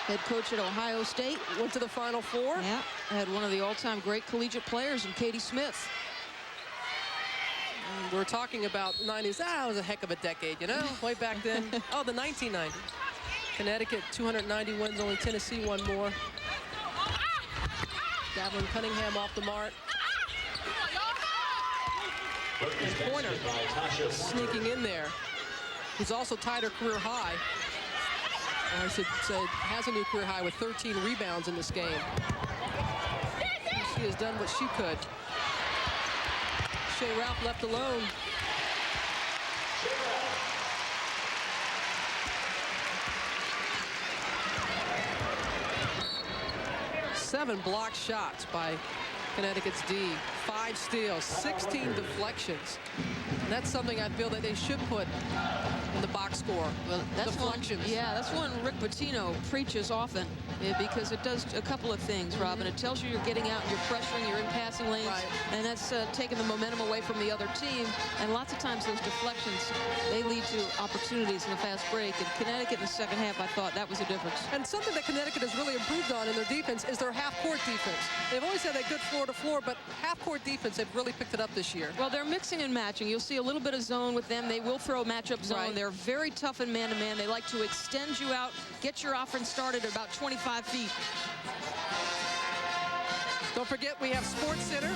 Head coach at Ohio State. Went to the Final Four. Yeah, had one of the all-time great collegiate players in Katie Smith. We're talking about the 90s. That was a heck of a decade, you know, way back then. Oh, the 1990s. Connecticut, 290 wins, only Tennessee one more. Davlin Cunningham off the mark. And Pointer sneaking in there. Who's also tied her career high. I should say, has a new career high with 13 rebounds in this game. She has done what she could. Shea Ralph left alone. Seven blocked shots by Connecticut's D. 5 steals, 16 deflections. And that's something I feel that they should put in the box score. Well, that's deflections. That's one Rick Pitino preaches often, because it does a couple of things, Robin. It tells you you're getting out, you're pressuring, you're in passing lanes, and that's taking the momentum away from the other team. And lots of times those deflections, they lead to opportunities in the fast break. And Connecticut in the second half, I thought that was a difference. And something that Connecticut has really improved on in their defense is their half-court defense. They've always had that good floor-to-floor, but half-court defense, they've really picked it up this year. Well, they're mixing and matching. You'll see a little bit of zone with them. They will throw matchup zone. Right. They're very tough in man-to-man. They like to extend you out, get your offense started at about 25 feet. Don't forget, we have Sports Center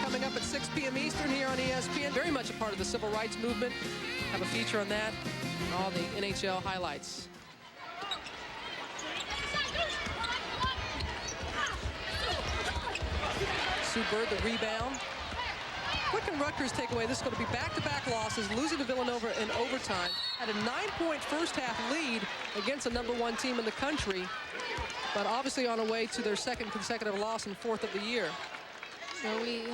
coming up at 6 p.m. Eastern here on ESPN. Very much a part of the civil rights movement. Have a feature on that and all the NHL highlights. Sue Bird, the rebound. What can Rutgers take away? This is going to be back-to-back losses, losing to Villanova in overtime. Had a 9-point first-half lead against the #1 team in the country, but obviously on a way to their second consecutive loss and 4th of the year. So we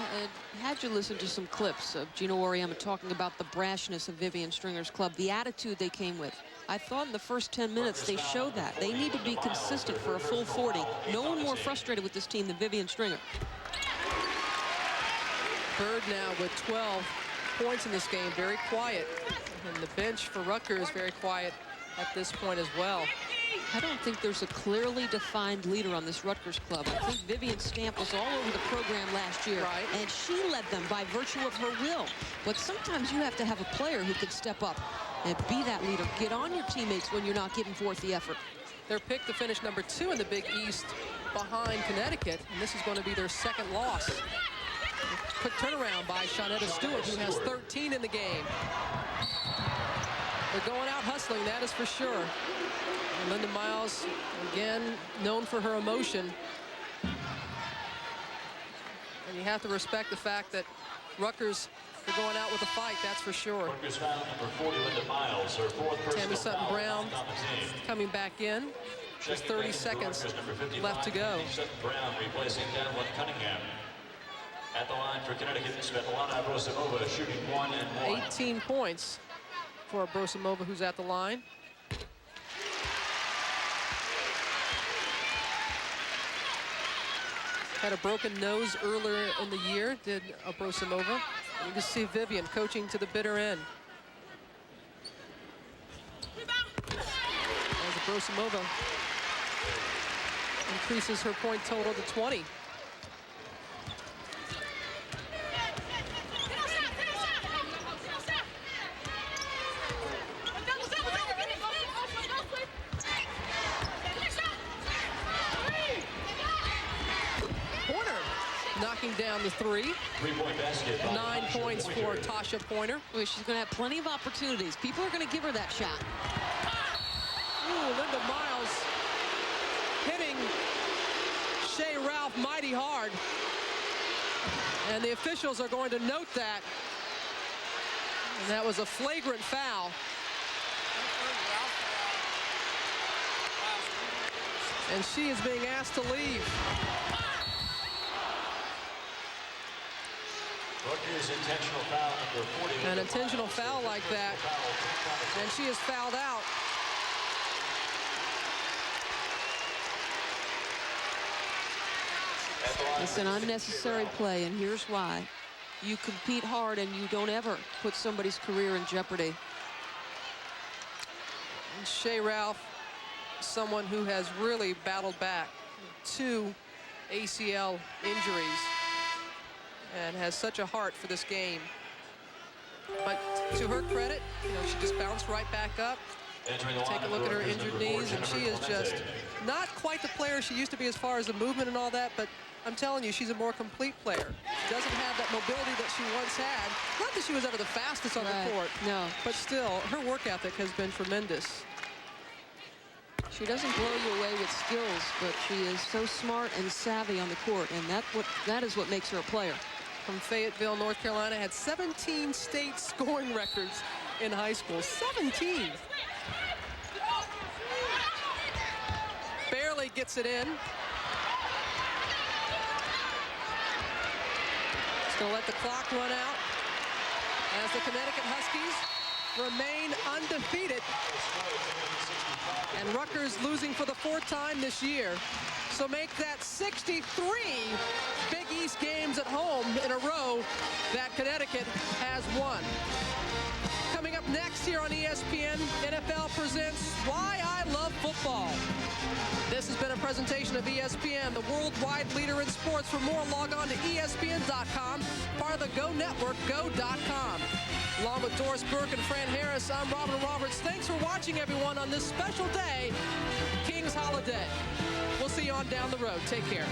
had you listen to some clips of Gino Auriemma talking about the brashness of Vivian Stringer's club, the attitude they came with. I thought in the first 10 minutes they showed that. They need to be consistent for a full 40. No one more frustrated with this team than Vivian Stringer. Bird now with 12 points in this game, very quiet. And the bench for Rutgers very quiet at this point as well. I don't think there's a clearly defined leader on this Rutgers club. I think Vivian Stamp was all over the program last year, and she led them by virtue of her will. But sometimes you have to have a player who can step up and be that leader. Get on your teammates when you're not giving forth the effort. They're picked to finish #2 in the Big East behind Connecticut, and this is going to be their second loss. Quick turnaround by Shawnetta Stewart, who has 13 in the game. They're going out hustling, that is for sure. And Linda Miles, again, known for her emotion. And you have to respect the fact that Rutgers are going out with a fight, that's for sure. Rutgers foul number 40, Linda Miles, her 4th personal Tammy Sutton-Brown foul on the team. coming back in. Just 30 seconds left to go. Sutton-Brown replacing Devlin Cunningham. At the line for Connecticut, Svetlana Abrosimova shooting 1 and 1. 18 points for Abrosimova, who's at the line. Had a broken nose earlier in the year, did Abrosimova. You can see Vivian coaching to the bitter end. As Abrosimova increases her point total to 20. Down the 3. 3-point basket. 9 points for Tasha Pointer. Well, she's going to have plenty of opportunities. People are going to give her that shot. Ooh, Linda Miles hitting Shea Ralph mighty hard. And the officials are going to note that. And that was a flagrant foul. And she is being asked to leave. Rutgers intentional foul number 40. An intentional foul like that, and she is fouled out. It's an unnecessary play, and here's why. You compete hard, and you don't ever put somebody's career in jeopardy. And Shea Ralph, someone who has really battled back 2 ACL injuries and has such a heart for this game. But to her credit, she just bounced right back up. Take a look at her injured knees, and she is just not quite the player she used to be as far as the movement and all that, but I'm telling you, she's a more complete player. She doesn't have that mobility that she once had. Not that she was ever the fastest on the court, no, but still, her work ethic has been tremendous. She doesn't blow you away with skills, but she is so smart and savvy on the court, and that is what makes her a player. From Fayetteville, North Carolina, had 17 state scoring records in high school. 17. Barely gets it in. Just going to let the clock run out as the Connecticut Huskies remain undefeated. And Rutgers losing for the 4th time this year. So make that 63 Big East games at home in a row that Connecticut has won. Coming up next here on ESPN, NFL presents Why I Love Football. This has been a presentation of ESPN, the worldwide leader in sports. For more, log on to ESPN.com, part of the Go Network, go.com. Along with Doris Burke and Fran Harris, I'm Robin Roberts. Thanks for watching, everyone, on this special day, King's Holiday. We'll see you on down the road. Take care.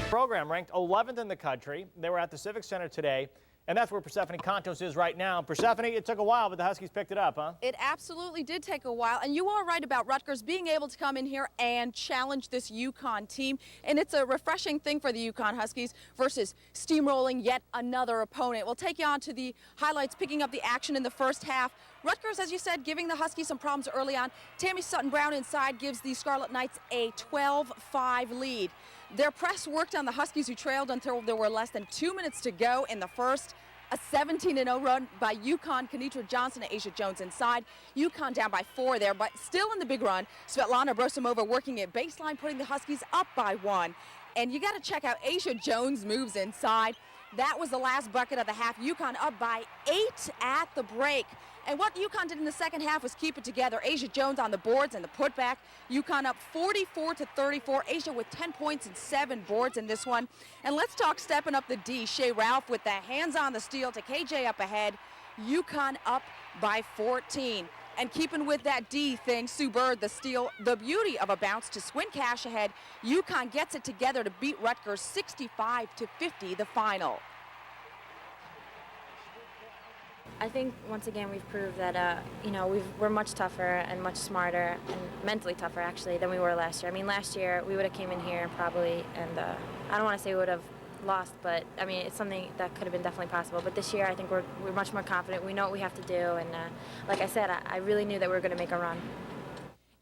Program ranked 11th in the country. They were at the Civic Center today, and that's where Persephone Contos is right now. Persephone, it took a while, but the Huskies picked it up, huh? It absolutely did take a while, and you are right about Rutgers being able to come in here and challenge this UConn team, and it's a refreshing thing for the UConn Huskies versus steamrolling yet another opponent. We'll take you on to the highlights, picking up the action in the first half. Rutgers, as you said, giving the Huskies some problems early on. Tammy Sutton-Brown inside gives the Scarlet Knights a 12-5 lead. Their press worked on the Huskies, who trailed until there were less than 2 minutes to go in the first. A 17-0 run by UConn, Kenitra Johnson and Asia Jones inside. UConn down by 4 there, but still in the big run. Svetlana Brosimova working at baseline, putting the Huskies up by 1. And you got to check out Asia Jones' moves inside. That was the last bucket of the half. UConn up by 8 at the break. And what UConn did in the second half was keep it together. Asia Jones on the boards and the putback. UConn up 44-34. Asia with 10 points and 7 boards in this one. And let's talk stepping up the D. Shea Ralph with the hands on the steal to KJ up ahead. UConn up by 14. And keeping with that D thing, Sue Bird, the steal, the beauty of a bounce to Swin Cash ahead. UConn gets it together to beat Rutgers 65-50, the final. I think once again we've proved that we're much tougher and much smarter and mentally tougher actually than we were last year. I mean, last year we would have came in here probably and I don't want to say we would have lost, but I mean it's something that could have been definitely possible. But this year I think we're much more confident. We know what we have to do, and like I said, I really knew that we were going to make a run.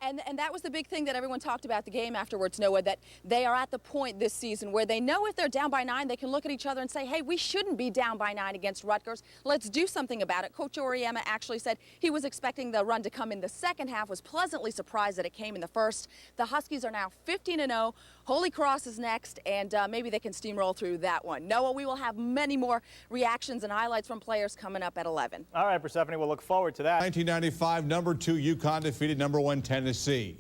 And that was the big thing that everyone talked about the game afterwards, Noah, that they are at the point this season where they know if they're down by 9, they can look at each other and say, hey, we shouldn't be down by 9 against Rutgers. Let's do something about it. Coach Auriemma actually said he was expecting the run to come in the second half, was pleasantly surprised that it came in the first. The Huskies are now 15-0. Holy Cross is next, and maybe they can steamroll through that one. Noah, we will have many more reactions and highlights from players coming up at 11. All right, Persephone, we'll look forward to that. 1995, number 2 UConn defeated number 1 Tennessee.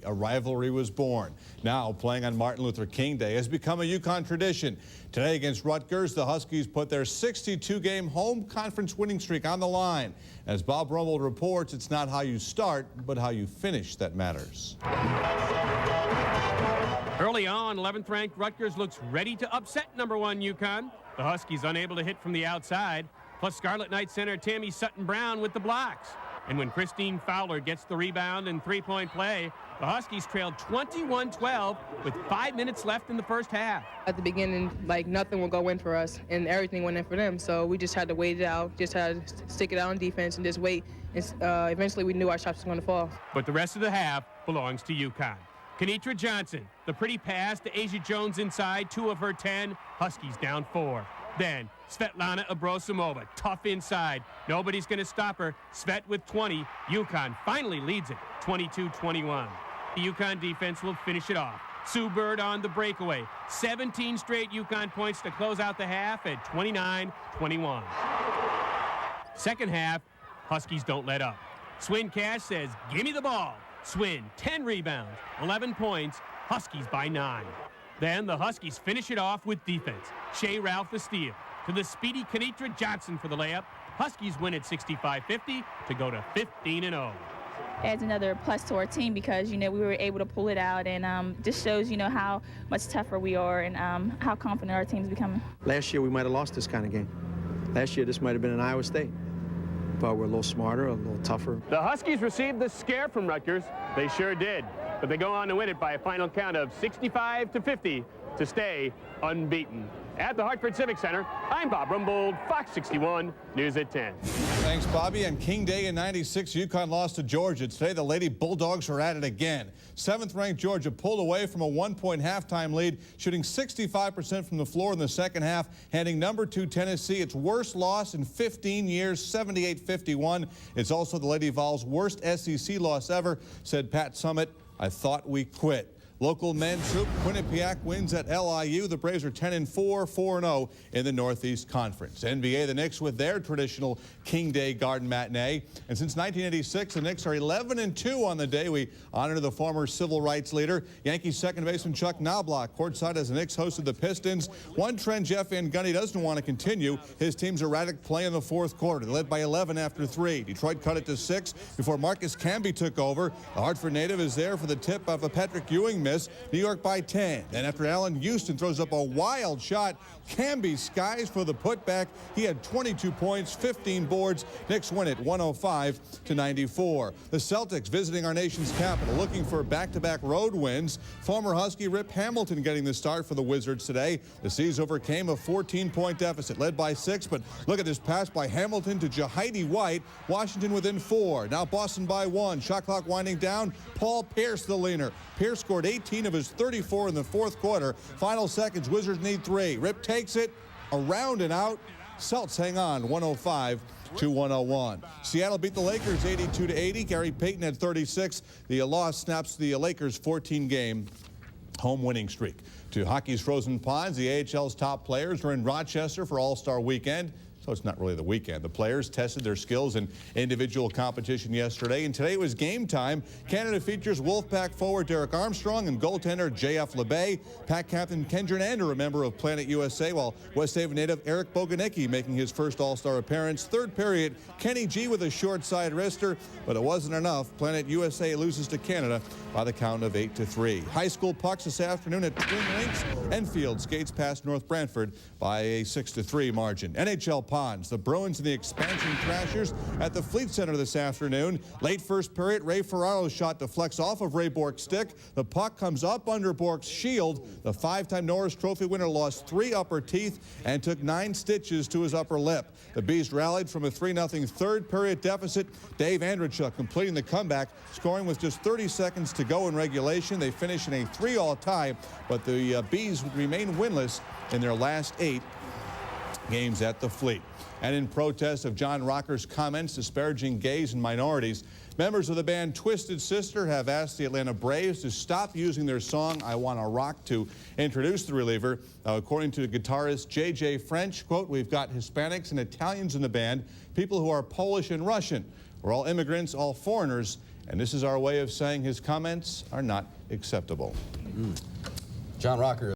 A rivalry was born. Now, playing on Martin Luther King Day has become a UConn tradition. Today against Rutgers, the Huskies put their 62-game home conference winning streak on the line. As Bob Rumbold reports, it's not how you start, but how you finish that matters. Early on, 11th-ranked Rutgers looks ready to upset number 1 UConn. The Huskies unable to hit from the outside, plus Scarlet Knights center Tammy Sutton-Brown with the blocks. And when Christine Fowler gets the rebound and three-point play, the Huskies trailed 21-12 with 5 minutes left in the first half. At the beginning, like, nothing would go in for us, and everything went in for them. So we just had to wait it out, just had to stick it out on defense and just wait. And eventually we knew our shots were going to fall. But the rest of the half belongs to UConn. Kenitra Johnson, the pretty pass to Asia Jones inside, 2 of her 10. Huskies down 4. Then Svetlana Abrosimova, tough inside. Nobody's going to stop her. Svet with 20. UConn finally leads it, 22-21. The UConn defense will finish it off. Sue Bird on the breakaway. 17 straight UConn points to close out the half at 29-21. Second half, Huskies don't let up. Swin Cash says, give me the ball. Swin, 10 rebounds, 11 points, Huskies by 9. Then the Huskies finish it off with defense. Shea Ralph the steal. To the speedy Kenitra Johnson for the layup. Huskies win at 65-50 to go to 15-0. Adds another plus to our team because, we were able to pull it out, and just shows, how much tougher we are and how confident our team's becoming. Last year we might have lost this kind of game. Last year this might have been an Iowa State. But we're a little smarter, a little tougher. The Huskies received the scare from Rutgers. They sure did. But they go on to win it by a final count of 65-50 to stay unbeaten. At the Hartford Civic Center, I'm Bob Rumbold, Fox 61 News at 10. Thanks, Bobby. On King Day in '96, UConn lost to Georgia. Today, the Lady Bulldogs are at it again. 7th-ranked Georgia pulled away from a 1-point halftime lead, shooting 65% from the floor in the second half, handing number 2 Tennessee its worst loss in 15 years, 78-51. It's also the Lady Vols' worst SEC loss ever, said Pat Summitt. I thought we quit. Local men's troop, Quinnipiac, wins at LIU. The Braves are 10-4, 4-0 in the Northeast Conference. NBA, the Knicks with their traditional King Day Garden matinee. And since 1986, the Knicks are 11-2 on the day. We honor the former civil rights leader. Yankees second baseman Chuck Knobloch courtside as the Knicks hosted the Pistons. One trend Jeff Van Gundy doesn't want to continue. His team's erratic play in the fourth quarter. They led by 11 after 3. Detroit cut it to 6 before Marcus Camby took over. The Hartford native is there for the tip of a Patrick Ewing miss. New York by 10. Then after Allen Houston throws up a wild shot, Camby skies for the putback. He had 22 points, 15 boards. Knicks win it 105-94. The Celtics visiting our nation's capital, looking for back-to-back road wins. Former Husky Rip Hamilton getting the start for the Wizards today. The Seas overcame a 14-point deficit, led by 6. But look at this pass by Hamilton to Jahidi White. Washington within 4. Now Boston by 1. Shot clock winding down. Paul Pierce the leaner. Pierce scored 18 of his 34 in the fourth quarter. Final seconds, Wizards need 3. Rip takes it around and out. Celts hang on 105-101. Seattle beat the Lakers 82-80. Gary Payton had 36. The loss snaps the Lakers' 14-game home winning streak. To hockey's Frozen Ponds, the AHL's top players are in Rochester for All-Star Weekend. So it's not really the weekend. The players tested their skills in individual competition yesterday, and today was game time. Canada features Wolfpack forward Derek Armstrong and goaltender J.F. LeBay. Pack captain Kendra Ander, a member of Planet USA, while West Haven native Eric Boganicki making his first All-Star appearance. Third period, Kenny G with a short side wrister, but it wasn't enough. Planet USA loses to Canada by the count of 8-3. High school pucks this afternoon at Twin Links. Enfield skates past North Brantford by a 6-3 margin. NHL Ponds, the Bruins and the expansion Thrashers at the Fleet Center this afternoon. Late first period, Ray Ferraro's shot deflects off of Ray Bork's stick. The puck comes up under Bork's shield. The 5-time Norris Trophy winner lost 3 upper teeth and took 9 stitches to his upper lip. The Bees rallied from a 3-0 third period deficit. Dave Andreychuk completing the comeback, scoring with just 30 seconds to go in regulation. They finish in a 3-all tie, but the Bees would remain winless in their last 8 games at the Fleet. And in protest of John Rocker's comments disparaging gays and minorities, members of the band Twisted Sister have asked the Atlanta Braves to stop using their song I Wanna Rock to introduce the reliever. According to guitarist J.J. French, quote, "We've got Hispanics and Italians in the band, people who are Polish and Russian. We're all immigrants, all foreigners, and this is our way of saying his comments are not acceptable." John Rocker